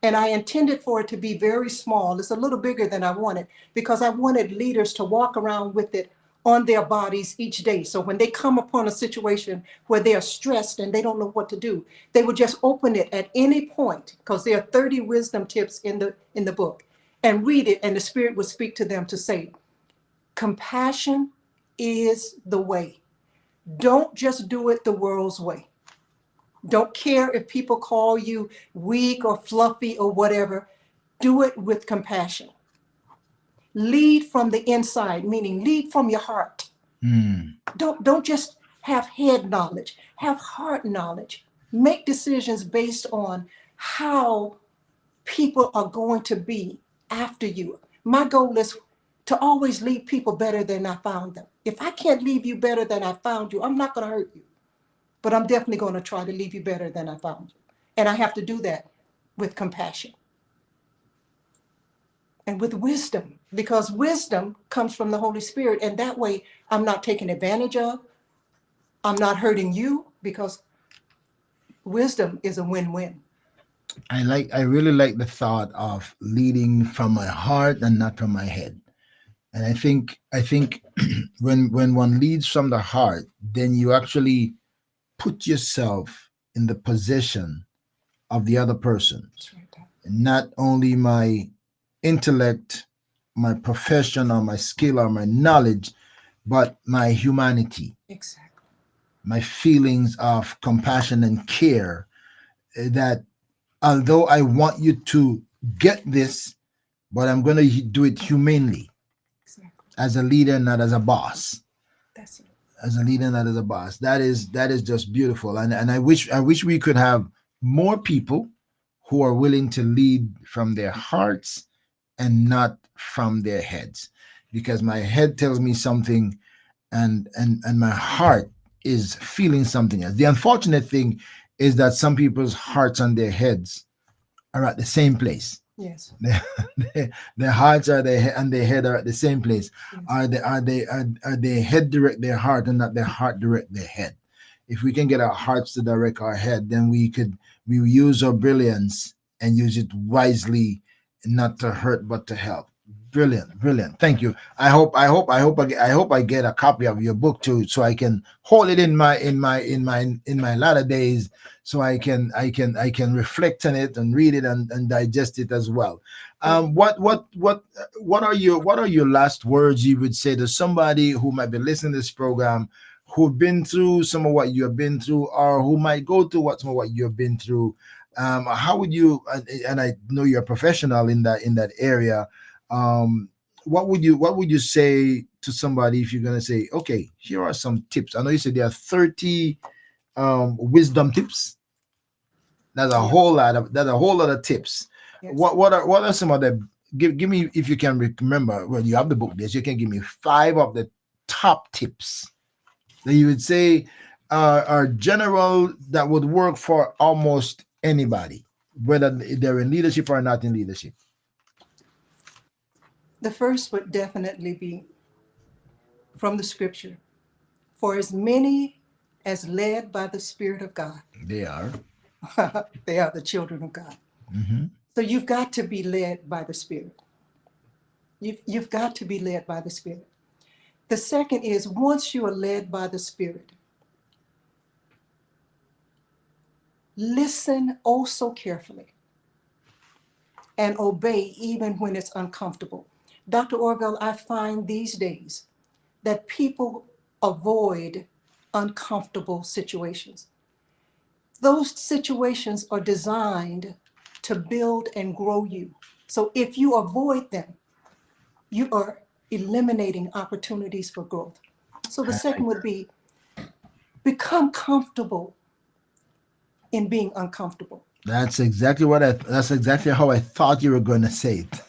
and I intended for it to be very small. It's a little bigger than I wanted, because I wanted leaders to walk around with it on their bodies each day. So when they come upon a situation where they are stressed and they don't know what to do, they will just open it at any point, because there are 30 wisdom tips in the book, and read it, and the Spirit will speak to them to say, compassion is the way. Don't just do it the world's way. Don't care if people call you weak or fluffy or whatever. Do it with compassion. Lead from the inside, meaning lead from your heart. Don't just have head knowledge, have heart knowledge. Make decisions based on how people are going to be after you. My goal is to always leave people better than I found them. If I can't leave you better than I found you, I'm not going to hurt you. But I'm definitely going to try to leave you better than I found you. And I have to do that with compassion and with wisdom, because wisdom comes from the Holy Spirit. And that way, I'm not taken advantage of. I'm not hurting you, because wisdom is a win-win. I really like the thought of leading from my heart and not from my head. And I think when one leads from the heart, then you actually put yourself in the position of the other person. That's right. Not only my intellect, my profession, or my skill, or my knowledge, but my humanity, Exactly. my feelings of compassion and care. That although I want you to get this, but I'm going to do it humanely, Exactly. as a leader, not as a boss. That's it. As a leader, not as a boss. That is just beautiful. And I wish we could have more people who are willing to lead from their hearts and not from their heads. Because my head tells me something, and my heart is feeling something else. The unfortunate thing is that some people's hearts and their heads are at the same place. Yes. Their hearts are and their head are at the same place. Yes. Are they head direct their heart and not their heart direct their head? If we can get our hearts to direct our head, then we use our brilliance and use it wisely, not to hurt but to help. Brilliant, brilliant. Thank you. I get a copy of your book too, so I can hold it in my latter days, so I can reflect on it and read it and digest it as well. What are your last words you would say to somebody who might be listening to this program, who've been through some of what you have been through, or who might go through some of what you have been through? How would you? And I know you're a professional in that area. Um, what would you say to somebody if you're gonna say, okay, here are some tips? I know you said there are 30 wisdom tips. Yeah. That's a whole lot of tips. Yes. What are some of the, give me, if you can remember, well, you have the book there, so you can give me five of the top tips that you would say are general, that would work for almost anybody, whether they're in leadership or not in leadership. The first would definitely be from the scripture. For as many as led by the Spirit of God, They are. they are the children of God. Hmm. So you've got to be led by the Spirit. You've got to be led by the Spirit. The second is, once you are led by the Spirit, listen oh so carefully and obey even when it's uncomfortable. Dr. Orville, I find these days that people avoid uncomfortable situations. Those situations are designed to build and grow you. So if you avoid them, you are eliminating opportunities for growth. So the I second like would be, become comfortable in being uncomfortable. That's exactly how I thought you were going to say it.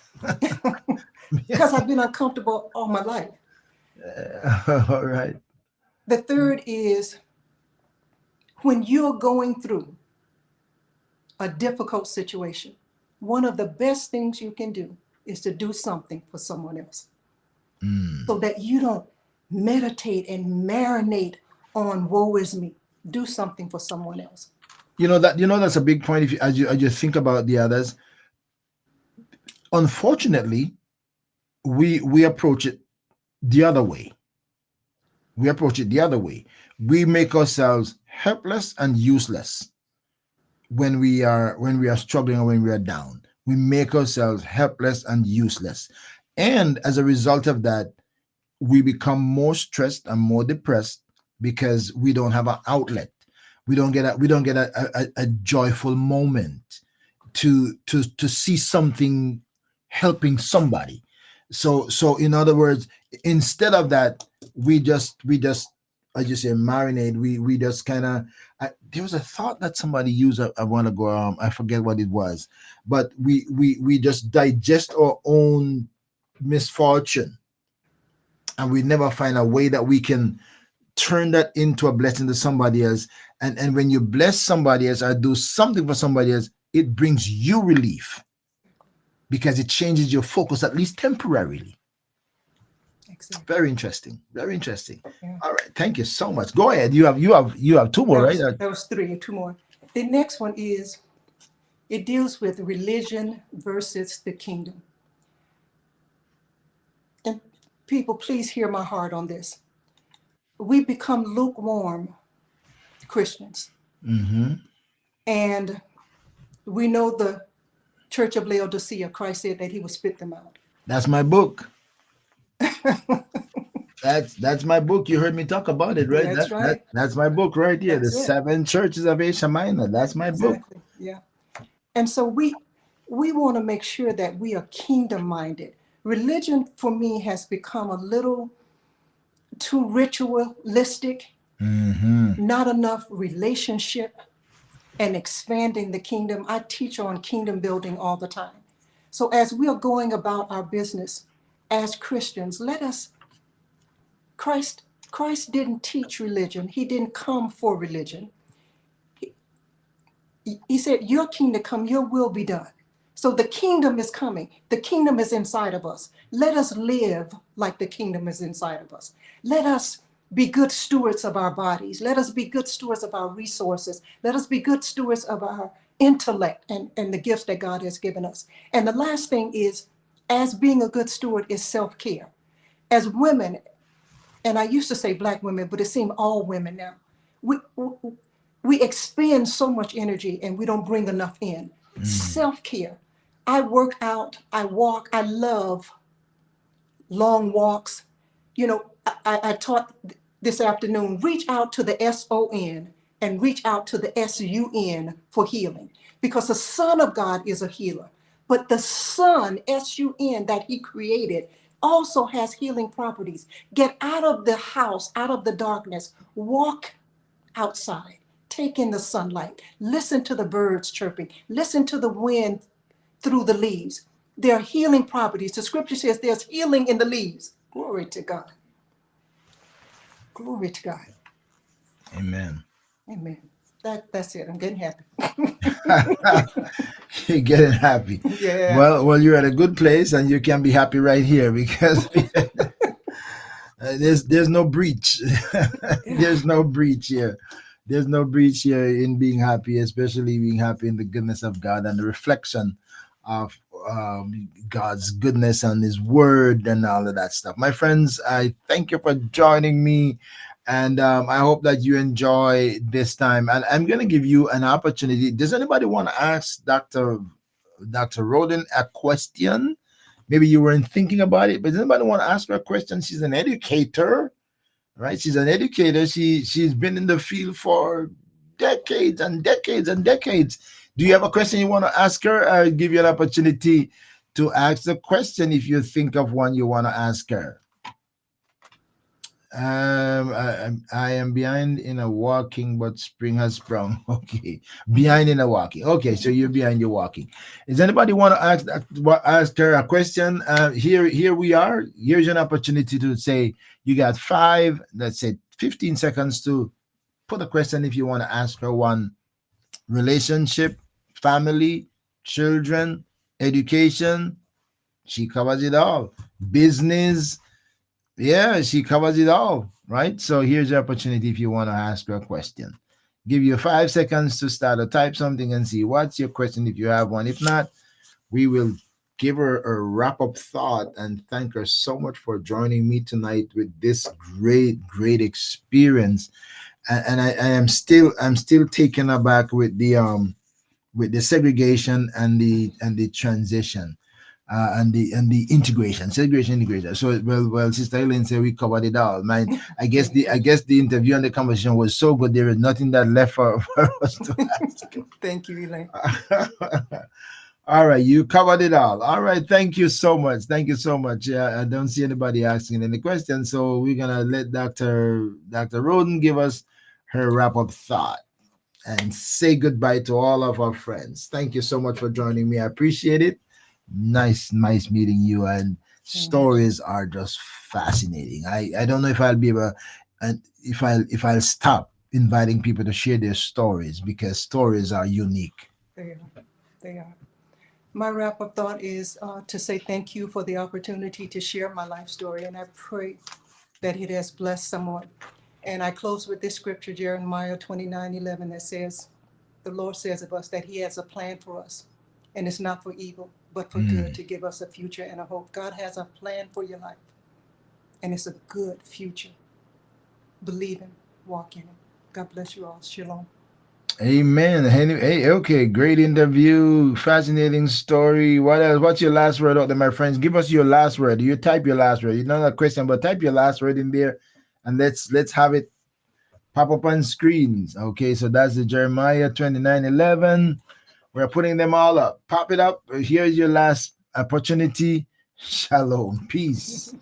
Because I've been uncomfortable all my life. All right. The third is, when you're going through a difficult situation, one of the best things you can do is to do something for someone else, so that you don't meditate and marinate on woe is me. Do something for someone else. That's a big point. If you, as you think about the others, unfortunately, we approach it the other way. We approach it the other way. We make ourselves helpless and useless when we are struggling or when we are down. We make ourselves helpless and useless. And as a result of that, we become more stressed and more depressed because we don't have an outlet. We don't get a joyful moment to see something helping somebody. So in other words, instead of that, we just I just say marinate. We just kind of, there was a thought that somebody used a while ago. I forget what it was, but we just digest our own misfortune, and we never find a way that we can turn that into a blessing to somebody else. And when you bless somebody else or do something for somebody else, it brings you relief because it changes your focus, at least temporarily. Exactly. Very interesting. Very interesting. Yeah. All right. Thank you so much. Go ahead. You have two more, right? That was three, two more. The next one is it deals with religion versus the kingdom. And people, please hear my heart on this. We become lukewarm Christians. Mm-hmm. And we know the Church of Laodicea, Christ said that he would spit them out. That's my book. That's my book. You heard me talk about it, right? That's right. That's my book right here. The That's it. Seven Churches of Asia Minor. That's my book. Exactly. Yeah. And so we want to make sure that we are kingdom minded. Religion for me has become a little too ritualistic, Mm-hmm. not enough relationship and expanding the kingdom. I teach on kingdom building all the time. So as we are going about our business as Christians, let us Christ didn't teach religion. He didn't come for religion. He said, your kingdom come, your will be done. So the kingdom is coming. The kingdom is inside of us. Let us live like the kingdom is inside of us. Let us be good stewards of our bodies. Let us be good stewards of our resources. Let us be good stewards of our intellect and the gifts that God has given us. And the last thing is, as being a good steward is self-care. As women, and I used to say black women, but it seems all women now, we, we expend so much energy and we don't bring enough in. Mm. Self-care. I work out, I walk, I love long walks. You know, I taught this afternoon, reach out to the SON and reach out to the SUN for healing, because the Son of God is a healer. But the Son, SUN, that He created also has healing properties. Get out of the house, out of the darkness, walk outside, take in the sunlight, listen to the birds chirping, listen to the wind through the leaves. There are healing properties. The scripture says there's healing in the leaves. Glory to God. Glory to God. Amen. Amen. That's it. I'm getting happy. You're getting happy. Yeah. Well, you're at a good place, and you can be happy right here because there's no breach. Yeah. There's no breach here. There's no breach here in being happy, especially being happy in the goodness of God and the reflection of God's goodness and His Word and all of that stuff. My friends, I thank you for joining me, and I hope that you enjoy this time. And I'm going to give you an opportunity. Does anybody want to ask Dr. Roden a question? Maybe you weren't thinking about it, but does anybody want to ask her a question? She's an educator, right? She's an educator. She's been in the field for decades and decades and decades. Do you have a question you want to ask her? I'll give you an opportunity to ask the question if you think of one you want to ask her. I am behind in a walking, but spring has sprung. Okay, behind in a walking. Okay, so you're behind your walking. Does anybody want to ask her a question? Here we are. Here's an opportunity to say you got five. Let's say 15 seconds to put a question if you want to ask her one. Relationship, family, children, education. She covers it all. Business, yeah, she covers it all, right? So here's your opportunity if you want to ask her a question. Give you 5 seconds to start or type something and see what's your question if you have one. If not, we will give her a wrap up thought and thank her so much for joining me tonight with this great experience. I am still taken aback with the segregation and the transition. And the integration, segregation, integration. So well, Sister Ellen said we covered it all. Man, I guess the interview and the conversation was so good. There is nothing that left for us to ask. Thank you, Elaine. All right, you covered it all. All right, thank you so much. Thank you so much. Yeah, I don't see anybody asking any questions, so we're gonna let Dr. Roden give us her wrap up thought and say goodbye to all of our friends. Thank you so much for joining me. I appreciate it. Nice meeting you. And stories are just fascinating. I don't know if I'll be able, and if I'll stop inviting people to share their stories because stories are unique. They are. They are. My wrap up thought is to say thank you for the opportunity to share my life story, and I pray that it has blessed someone. And I close with this scripture, Jeremiah 29:11, that says, the Lord says of us that He has a plan for us, and it's not for evil, but for good, to give us a future and a hope. God has a plan for your life, and it's a good future. Believe Him, walk in Him. God bless you all. Shalom. Amen. Hey, okay, great interview, fascinating story. What else? What's your last word out there, my friends? Give us your last word. You type your last word. You're not a question, but type your last word in there, and let's have it pop up on screens. Okay, so that's the Jeremiah 29:11. We're putting them all up. Pop it up. Here's your last opportunity. Shalom. Peace.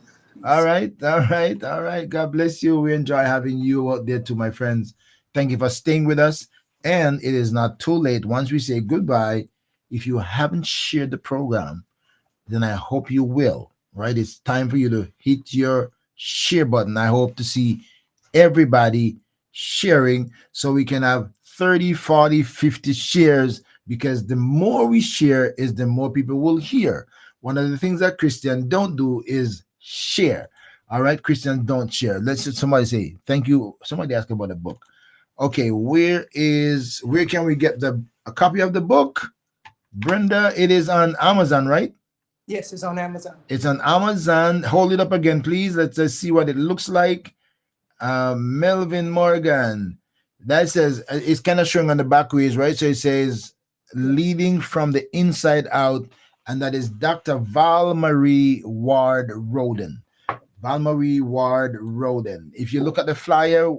All right. God bless you. We enjoy having you out there too, my friends. Thank you for staying with us. And it is not too late. Once we say goodbye, if you haven't shared the program, then I hope you will. Right? It's time for you to hit your share button. I hope to see everybody sharing so we can have 30, 40, 50 shares, because the more we share is the more people will hear. One of the things that Christians don't do is share. All right, Christians don't share. Let's just somebody say thank you. Somebody asked about the book. Okay, where can we get a copy of the book? Brenda, it is on Amazon, right? Yes, it's on Amazon. It's on Amazon. Hold it up again, please. Let's just see what it looks like. Melvin Morgan. That says it's kind of showing on the back ways, right? So it says leading from the inside out, and that is Dr. Val Marie Ward Roden. Val Marie Ward Roden. If you look at the flyer,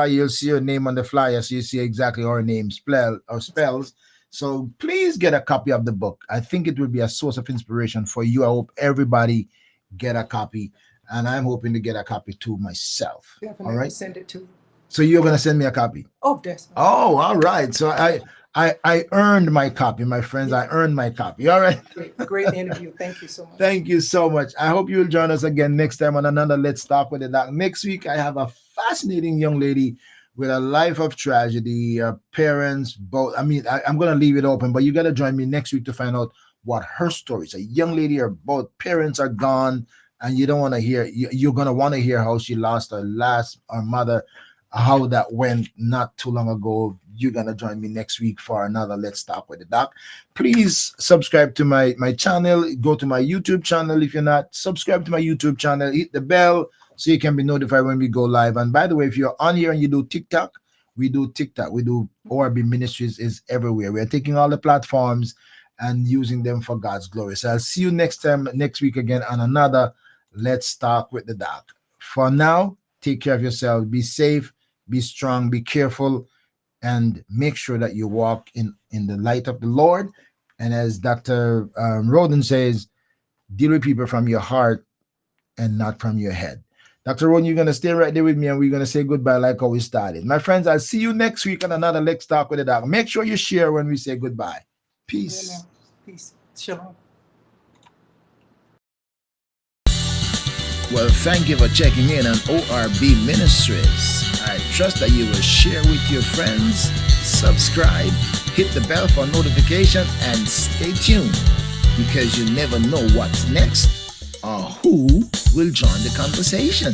you'll see her name on the flyer, so you see exactly how her name spells. So please get a copy of the book. I think it will be a source of inspiration for you. I hope everybody get a copy, and I'm hoping to get a copy too myself. Definitely. All right. Send it to you. So you're gonna send me a copy? Oh, definitely. Oh, all right. So I earned my copy, my friends. I earned my copy. All right. Great interview. Thank you so much. Thank you so much. I hope you will join us again next time on another Let's Talk with the Doc. Next week, I have a fascinating young lady with a life of tragedy. Her parents both. I mean, I'm going to leave it open, but you got to join me next week to find out what her story is. A young lady, her both parents are gone, and you don't want to hear. You're going to want to hear how she lost her mother, how that went not too long ago. You're going to join me next week for another Let's Talk with the Doc. Please subscribe to my channel. Go to my YouTube channel. If you're not, subscribe to my YouTube channel. Hit the bell so you can be notified when we go live. And by the way, if you're on here and you do TikTok, we do TikTok. We do ORB Ministries is everywhere. We're taking all the platforms and using them for God's glory. So I'll see you next week again on another Let's Talk with the Doc. For now, take care of yourself. Be safe. Be strong, be careful, and make sure that you walk in the light of the Lord. And as Dr. Roden says, deal with people from your heart and not from your head. Dr. Roden, you're going to stay right there with me, and we're going to say goodbye like how we started. My friends, I'll see you next week on another Let's Talk with the Doc. Make sure you share when we say goodbye. Peace. Amen. Peace. Shalom. Well, thank you for checking in on ORB Ministries. I trust that you will share with your friends, subscribe, hit the bell for notification, and stay tuned, because you never know what's next or who will join the conversation.